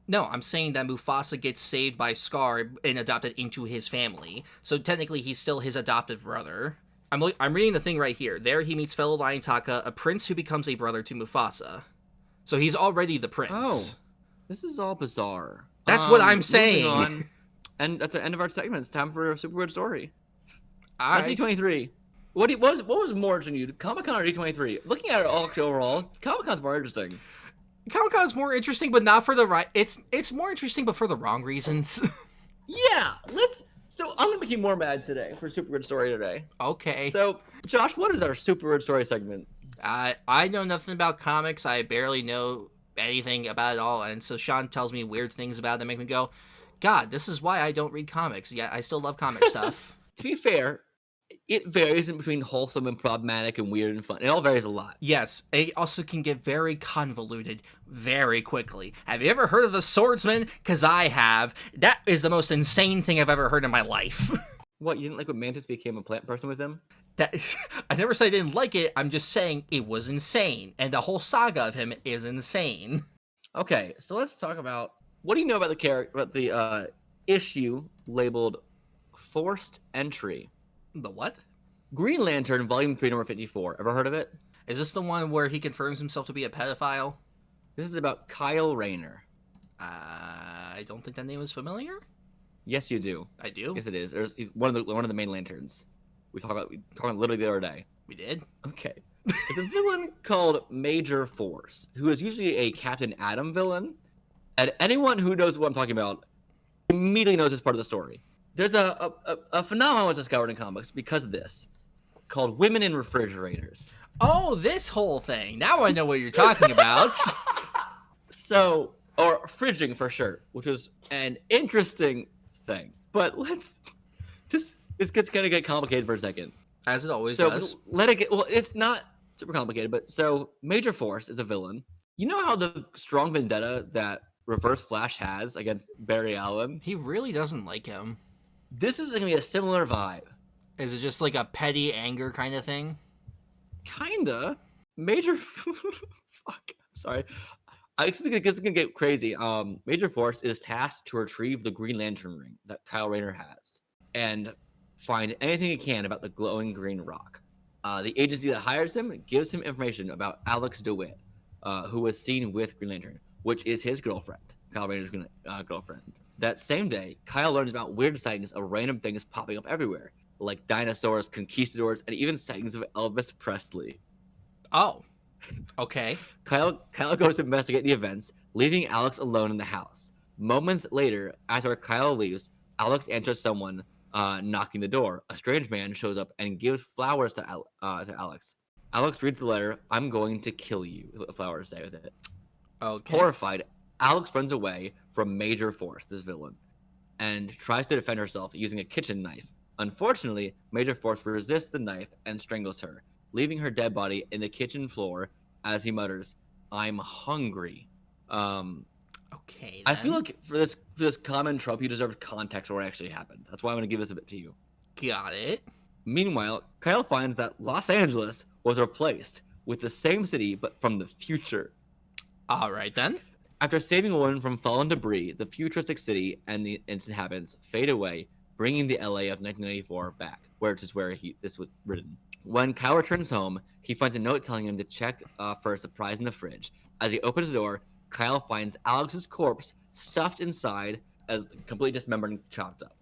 No, I'm saying that Mufasa gets saved by Scar and adopted into his family. So technically he's still his adopted brother. I'm reading the thing right here. There he meets fellow lion Taka, a prince who becomes a brother to Mufasa. So he's already the prince. Oh, this is all bizarre. That's what I'm saying. On, and that's the end of our segment. It's time for a super weird story. All right. D23. What was more interesting to you, Comic-Con or D23? Looking at it all overall, Comic-Con's more interesting. Comic-Con's more interesting, but not for the right. It's more interesting, but for the wrong reasons. Yeah, So I'm gonna make you more mad today for super weird story today. Okay. So, Josh, what is our super weird story segment? I know nothing about comics. I barely know anything about it all, and so Sean tells me weird things about it that make me go, God, this is why I don't read comics. Yeah, I still love comic stuff. To be fair, it varies in between wholesome and problematic and weird and fun. It all varies a lot. Yes, it also can get very convoluted very quickly. Have you ever heard of the Swordsman? Because I have. That is the most insane thing I've ever heard in my life. What, you didn't like when Mantis became a plant person with him? I never said I didn't like it. I'm just saying it was insane, and the whole saga of him is insane. Okay, so let's talk about, what do you know about the issue labeled Forced Entry? The what? Green Lantern, Volume 3, number 54. Ever heard of it? Is this the one where he confirms himself to be a pedophile? This is about Kyle Rayner. I don't think that name is familiar. Yes, you do. I do. Yes, it is. He's one of the main lanterns. We talked about literally the other day. We did. Okay. There's a villain called Major Force, who is usually a Captain Atom villain. And anyone who knows what I'm talking about immediately knows this part of the story. There's a phenomenon was discovered in comics because of this, called women in refrigerators. Oh, this whole thing. Now I know what you're talking about. So, or fridging for sure, which was an interesting thing. But this gets gonna get complicated for a second. As it always does. Let it get, well, it's not super complicated, but so Major Force is a villain. You know how the strong vendetta that Reverse Flash has against Barry Allen? He really doesn't like him. This is going to be a similar vibe. Is it just like a petty anger kind of thing? Kinda. Major. Fuck. Sorry. This is gonna get crazy. Major Force is tasked to retrieve the Green Lantern ring that Kyle Rayner has and find anything he can about the glowing green rock. The agency that hires him gives him information about Alex DeWitt, who was seen with Green Lantern, which is his girlfriend, Kyle Rayner's girlfriend. That same day, Kyle learns about weird sightings of random things popping up everywhere, like dinosaurs, conquistadors, and even sightings of Elvis Presley. Oh, okay. Kyle goes to investigate the events, leaving Alex alone in the house. Moments later, after Kyle leaves, Alex answers someone knocking the door. A strange man shows up and gives flowers to Alex. Alex reads the letter. "I'm going to kill you," the flowers say with it. Okay. Horrified, Alex runs away from Major Force, this villain, and tries to defend herself using a kitchen knife. Unfortunately, Major Force resists the knife and strangles her, leaving her dead body in the kitchen floor as he mutters, "I'm hungry." Okay. Then. I feel like for this common trope, you deserve context of what actually happened. That's why I'm going to give this a bit to you. Got it. Meanwhile, Kyle finds that Los Angeles was replaced with the same city, but from the future. All right, then. After saving a woman from fallen debris, the futuristic city and its inhabitants fade away, bringing the LA of 1994 back, which is where this was written. When Kyle returns home, he finds a note telling him to check for a surprise in the fridge. As he opens the door, Kyle finds Alex's corpse stuffed inside, as completely dismembered and chopped up.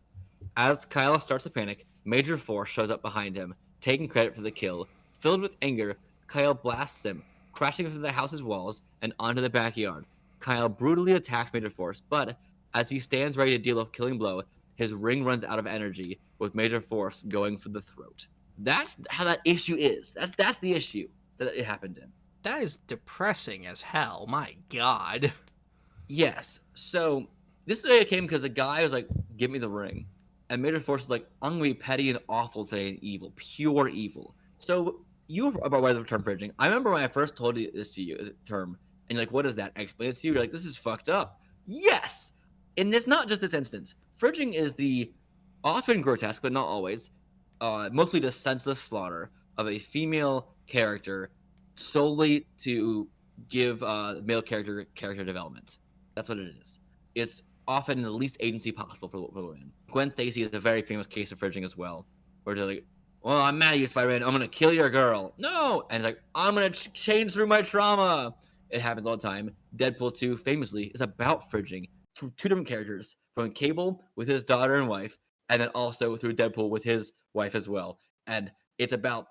As Kyle starts to panic, Major Force shows up behind him, taking credit for the kill. Filled with anger, Kyle blasts him, crashing through the house's walls and onto the backyard. Kyle brutally attacks Major Force, but as he stands ready to deal a killing blow, his ring runs out of energy, with Major Force going for the throat. That's how that issue is. That's the issue that it happened in. That is depressing as hell. My God. Yes. So this day it came because a guy was like, "Give me the ring," and Major Force was like, "I'm gonna be petty and awful today and evil, pure evil." So you were about the term fridging. I remember when I first told you this to you, as a term, and you're like, "What is that?" I explained it to you. You're like, "This is fucked up." Yes. And it's not just this instance. Fridging is the often grotesque, but not always, mostly the senseless slaughter of a female character solely to give male character development. That's what it is. It's often the least agency possible for women. Gwen Stacy is a very famous case of fridging as well, where they're like, "Well, I'm mad at you, Spider-Man. I'm gonna kill your girl." No, and it's like, "I'm gonna change through my trauma." It happens all the time. Deadpool 2 famously is about fridging through two different characters, from Cable with his daughter and wife, and then also through Deadpool with his wife as well. And it's about,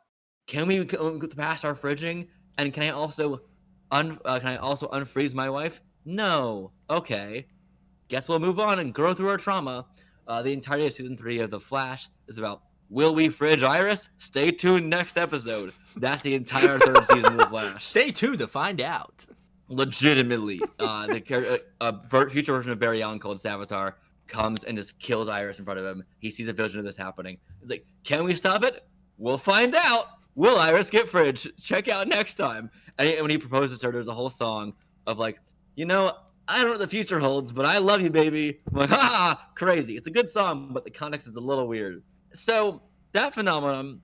can we get past our fridging? And can I also unfreeze my wife? No. Okay. Guess we'll move on and grow through our trauma. The entirety of season 3 of The Flash is about, will we fridge Iris? Stay tuned next episode. That's the entire third season of The Flash. Stay tuned to find out. Legitimately, the future version of Barry Allen called Savitar comes and just kills Iris in front of him. He sees a vision of this happening. It's like, can we stop it? We'll find out. Will Iris get fridged? Check out next time. And when he proposes to her, there's a whole song of like, I don't know what the future holds, but I love you, baby. I'm like, ha, crazy. It's a good song, but the context is a little weird. So that phenomenon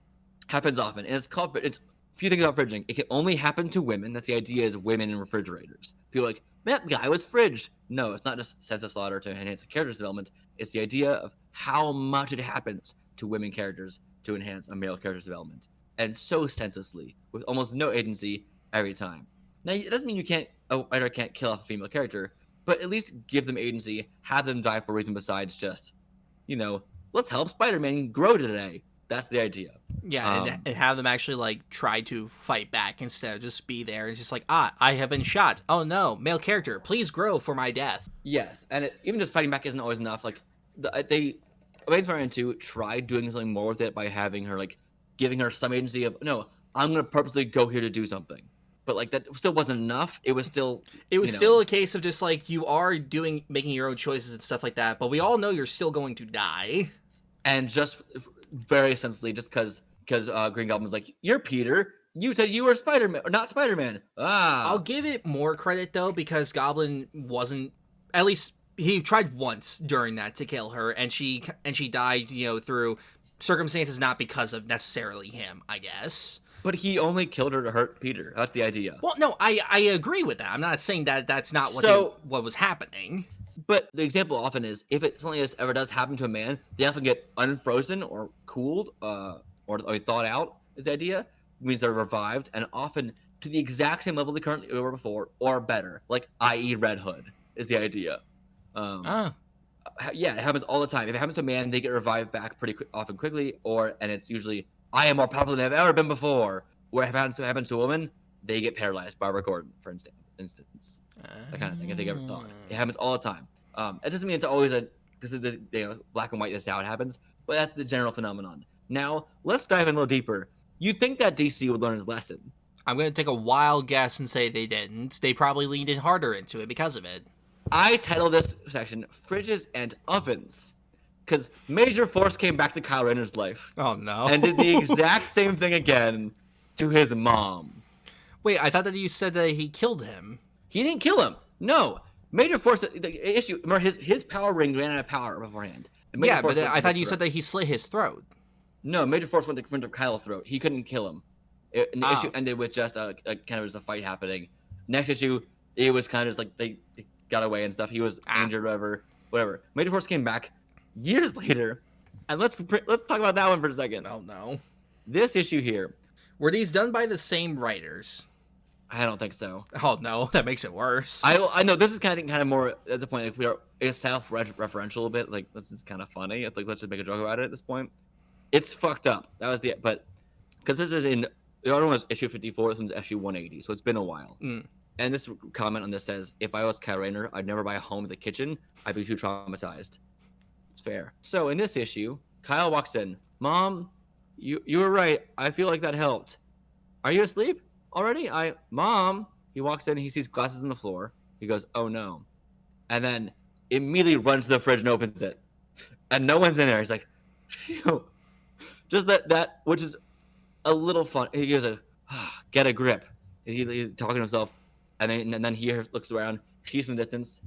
happens often, and it's a few things about fridging. It can only happen to women. That's the idea, is women in refrigerators. People are like, that guy was fridged. No, it's not just senseless slaughter to enhance the character's development. It's the idea of how much it happens to women characters to enhance a male character's development. And so senselessly, with almost no agency every time. Now, it doesn't mean you can't kill off a female character, but at least give them agency, have them die for a reason besides just, let's help Spider-Man grow today. That's the idea. Yeah, and have them actually try to fight back instead of just be there and just I have been shot. Oh no, male character, please grow for my death. Yes, and even just fighting back isn't always enough. Amazing Spider-Man 2 tried doing something more with it by having her giving her some agency of, no, I'm gonna purposely go here to do something. But that still wasn't enough. It was still still a case of just you are making your own choices and stuff like that, but we all know you're still going to die. And just very senselessly, just because Green Goblin was like, "You're Peter. You said you were Spider-Man, or not Spider-Man." I'll give it more credit though, because Goblin wasn't, at least He tried once during that to kill her, and she died, through circumstances not because of necessarily him, I guess. But he only killed her to hurt Peter. That's the idea. Well, no, I agree with that. I'm not saying that that's not what was happening. But the example often is, if something this ever does happen to a man, they often get unfrozen or cooled, or thawed out, is the idea. It means they're revived, and often to the exact same level they currently were before, or better. Like, i.e. Red Hood, is the idea. Yeah, it happens all the time. If it happens to a man, they get revived back often quickly, and it's usually, I am more powerful than I've ever been before. Where if it happens to a woman, they get paralyzed. Barbara Gordon, for instance. That kind of thing. I think it happens all the time. It doesn't mean it's always this is the black and white. This is how it happens, but that's the general phenomenon. Now let's dive in a little deeper. You think that DC would learn his lesson? I'm going to take a wild guess and say they didn't. They probably leaned in harder into it because of it. I title this section "Fridges and Ovens" because Major Force came back to Kyle Rayner's life. Oh no! And did the exact same thing again to his mom. Wait, I thought that you said that he killed him. He didn't kill him. No. Major Force, the issue, remember his power ring ran out of power beforehand. Yeah, but I thought you said that he slit his throat. No, Major Force went to front of Kyle's throat. He couldn't kill him. And the issue ended with just a kind of just a fight happening. Next issue, it was kind of just like they got away and stuff. He was injured, whatever. Major Force came back years later, and let's talk about that one for a second. Oh no, this issue here. Were these done by the same writers? I don't think so. Oh no, that makes it worse. I know this is kind of more at the point. If we are self-referential a bit, like this is kind of funny. It's like let's just make a joke about it at this point. It's fucked up. That was but because this is the other one was issue 54. This one's issue 180, so it's been a while. And this comment on this says, "If I was Kyle Rayner, I'd never buy a home in the kitchen. I'd be too traumatized." It's fair. So in this issue, Kyle walks in. Mom, you were right. I feel like that helped. Are you asleep already? Mom. He walks in. He sees glasses on the floor. He goes, "Oh no," and then immediately runs to the fridge and opens it, and no one's in there. He's like, "Phew." Just that, which is a little fun. He goes, "Get a grip." He's talking to himself, and then he looks around, sees from distance.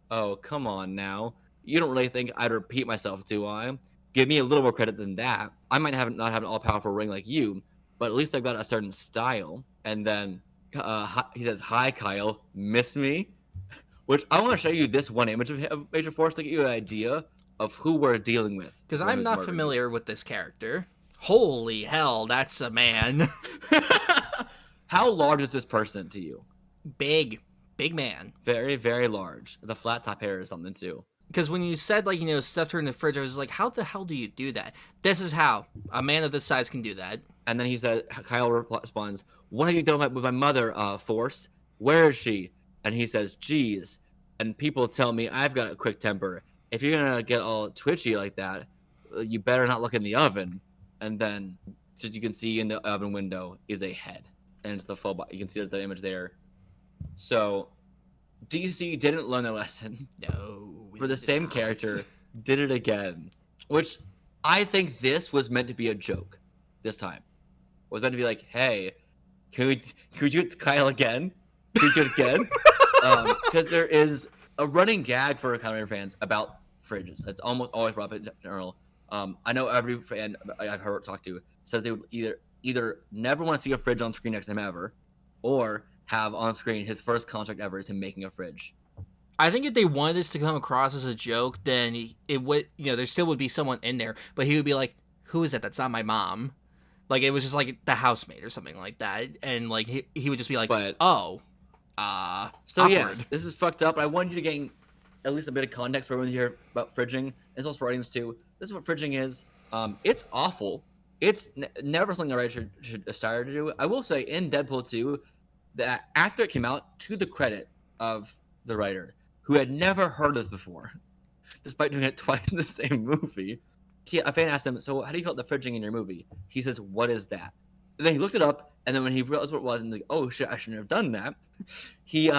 Oh, come on now. You don't really think I'd repeat myself, do I? Give me a little more credit than that. I might not have an all-powerful ring like you, but at least I've got a certain style. And then he says, "Hi, Kyle. Miss me?" Which I want to show you this one image of Major Force to get you an idea of who we're dealing with. Because I'm not familiar with this character. Holy hell, that's a man. How large is this person to you? Big man. Very, very large. The flat top hair is something too. Because when you said, stuffed her in the fridge, I was like, how the hell do you do that? This is how. A man of this size can do that. And then Kyle responds, "What have you done with my mother, Force? Where is she?" And he says, "Geez." And people tell me I've got a quick temper. If you're going to get all twitchy like that, you better not look in the oven. And then, as you can see in the oven window, is a head. And it's the full body. You can see the image there. So, DC didn't learn a lesson. No. For the same character, did it again. Which, I think this was meant to be a joke this time. It was meant to be like, hey, can we do it to Kyle again? Can we do it again? Because there is a running gag for Kyle Rayner fans about fridges. It's almost always brought up in general. I know every fan I've heard talk to says they would either never want to see a fridge on screen next time ever, or have on screen his first contract ever is him making a fridge. I think if they wanted this to come across as a joke, then it would, there still would be someone in there, but he would be like, "Who is that? That's not my mom." Like, it was just like the housemaid or something like that, and like he would just be like, so awkward. Yes, this is fucked up. I wanted you to gain at least a bit of context for everyone here about fridging, as also for audience too. This is what fridging is. It's awful. It's never something the writer should aspire to do. I will say in Deadpool 2 that after it came out, to the credit of the writer, who had never heard this before, despite doing it twice in the same movie, a fan asked him, "So how do you feel about the fridging in your movie?" He says, "What is that?" And then he looked it up, and then when he realized what it was, and like, "Oh shit, I shouldn't have done that," he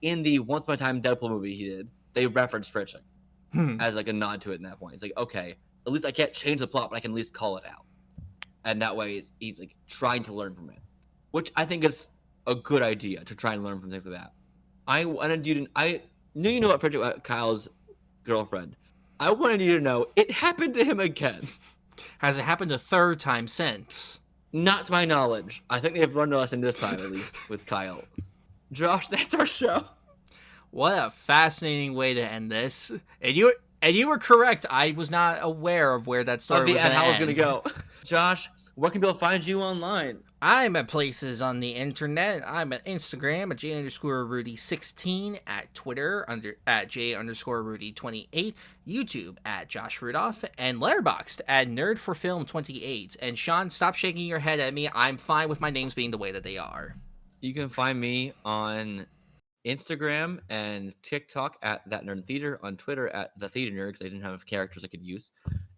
in the Once Upon a Time Deadpool movie he did, they referenced fridging as like a nod to it in that point. It's like, okay, at least I can't change the plot, but I can at least call it out. And that way he's like trying to learn from it, which I think is a good idea, to try and learn from things like that. I knew you know what Kyle's girlfriend. I wanted you to know it happened to him again. Has it happened a third time since? Not to my knowledge. I think they've learned a lesson this time, at least, with Kyle. Josh, that's our show. What a fascinating way to end this. And you were correct. I was not aware of where that story was going to end. How it's going to go. Josh, where can people find you online? I'm at places on the internet. I'm at Instagram at J_Rudy16, at Twitter at J_Rudy28, YouTube at Josh Rudolph, and Letterboxd at Nerd4Film28. And Sean, stop shaking your head at me. I'm fine with my names being the way that they are. You can find me on Instagram and TikTok at That Nerd Theater, on Twitter at The Theater Nerd, because I didn't have characters I could use.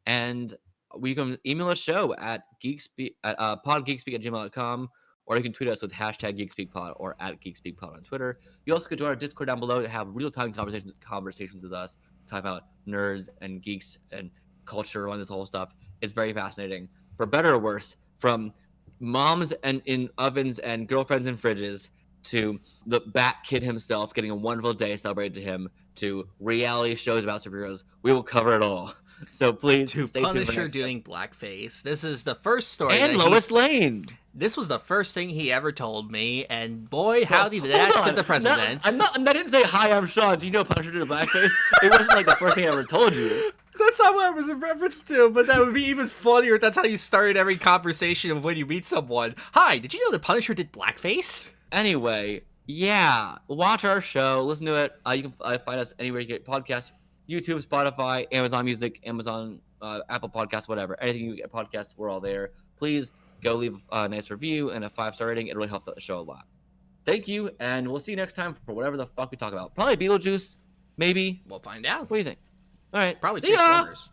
And we can email a show at podgeekspeak@gmail.com, or you can tweet us with #GeekSpeakPod or at GeekSpeakPod on Twitter. You also could join our Discord down below to have real-time conversations with us, talk about nerds and geeks and culture and this whole stuff. It's very fascinating. For better or worse, from moms and in ovens and girlfriends in fridges to the Bat Kid himself getting a wonderful day celebrated to him, to reality shows about superheroes, we will cover it all. So please to stay tuned for Punisher next doing blackface. This is the first story. And Lois Lane. This was the first thing he ever told me, and boy, howdy did that set the precedent. I didn't say, hi, I'm Sean. Do you know Punisher did a blackface? It wasn't like the first thing I ever told you. That's not what I was in reference to, but that would be even funnier if that's how you started every conversation of when you meet someone. Hi, did you know the Punisher did blackface? Anyway, yeah, watch our show, listen to it. You can find us anywhere you get podcasts. YouTube, Spotify, Amazon Music, Amazon, Apple Podcasts, whatever. Anything you get podcasts, we're all there. Please go leave a nice review and a 5-star rating. It really helps the show a lot. Thank you, and we'll see you next time for whatever the fuck we talk about. Probably Beetlejuice, maybe. We'll find out. What do you think? All right. Probably see ya! Transformers.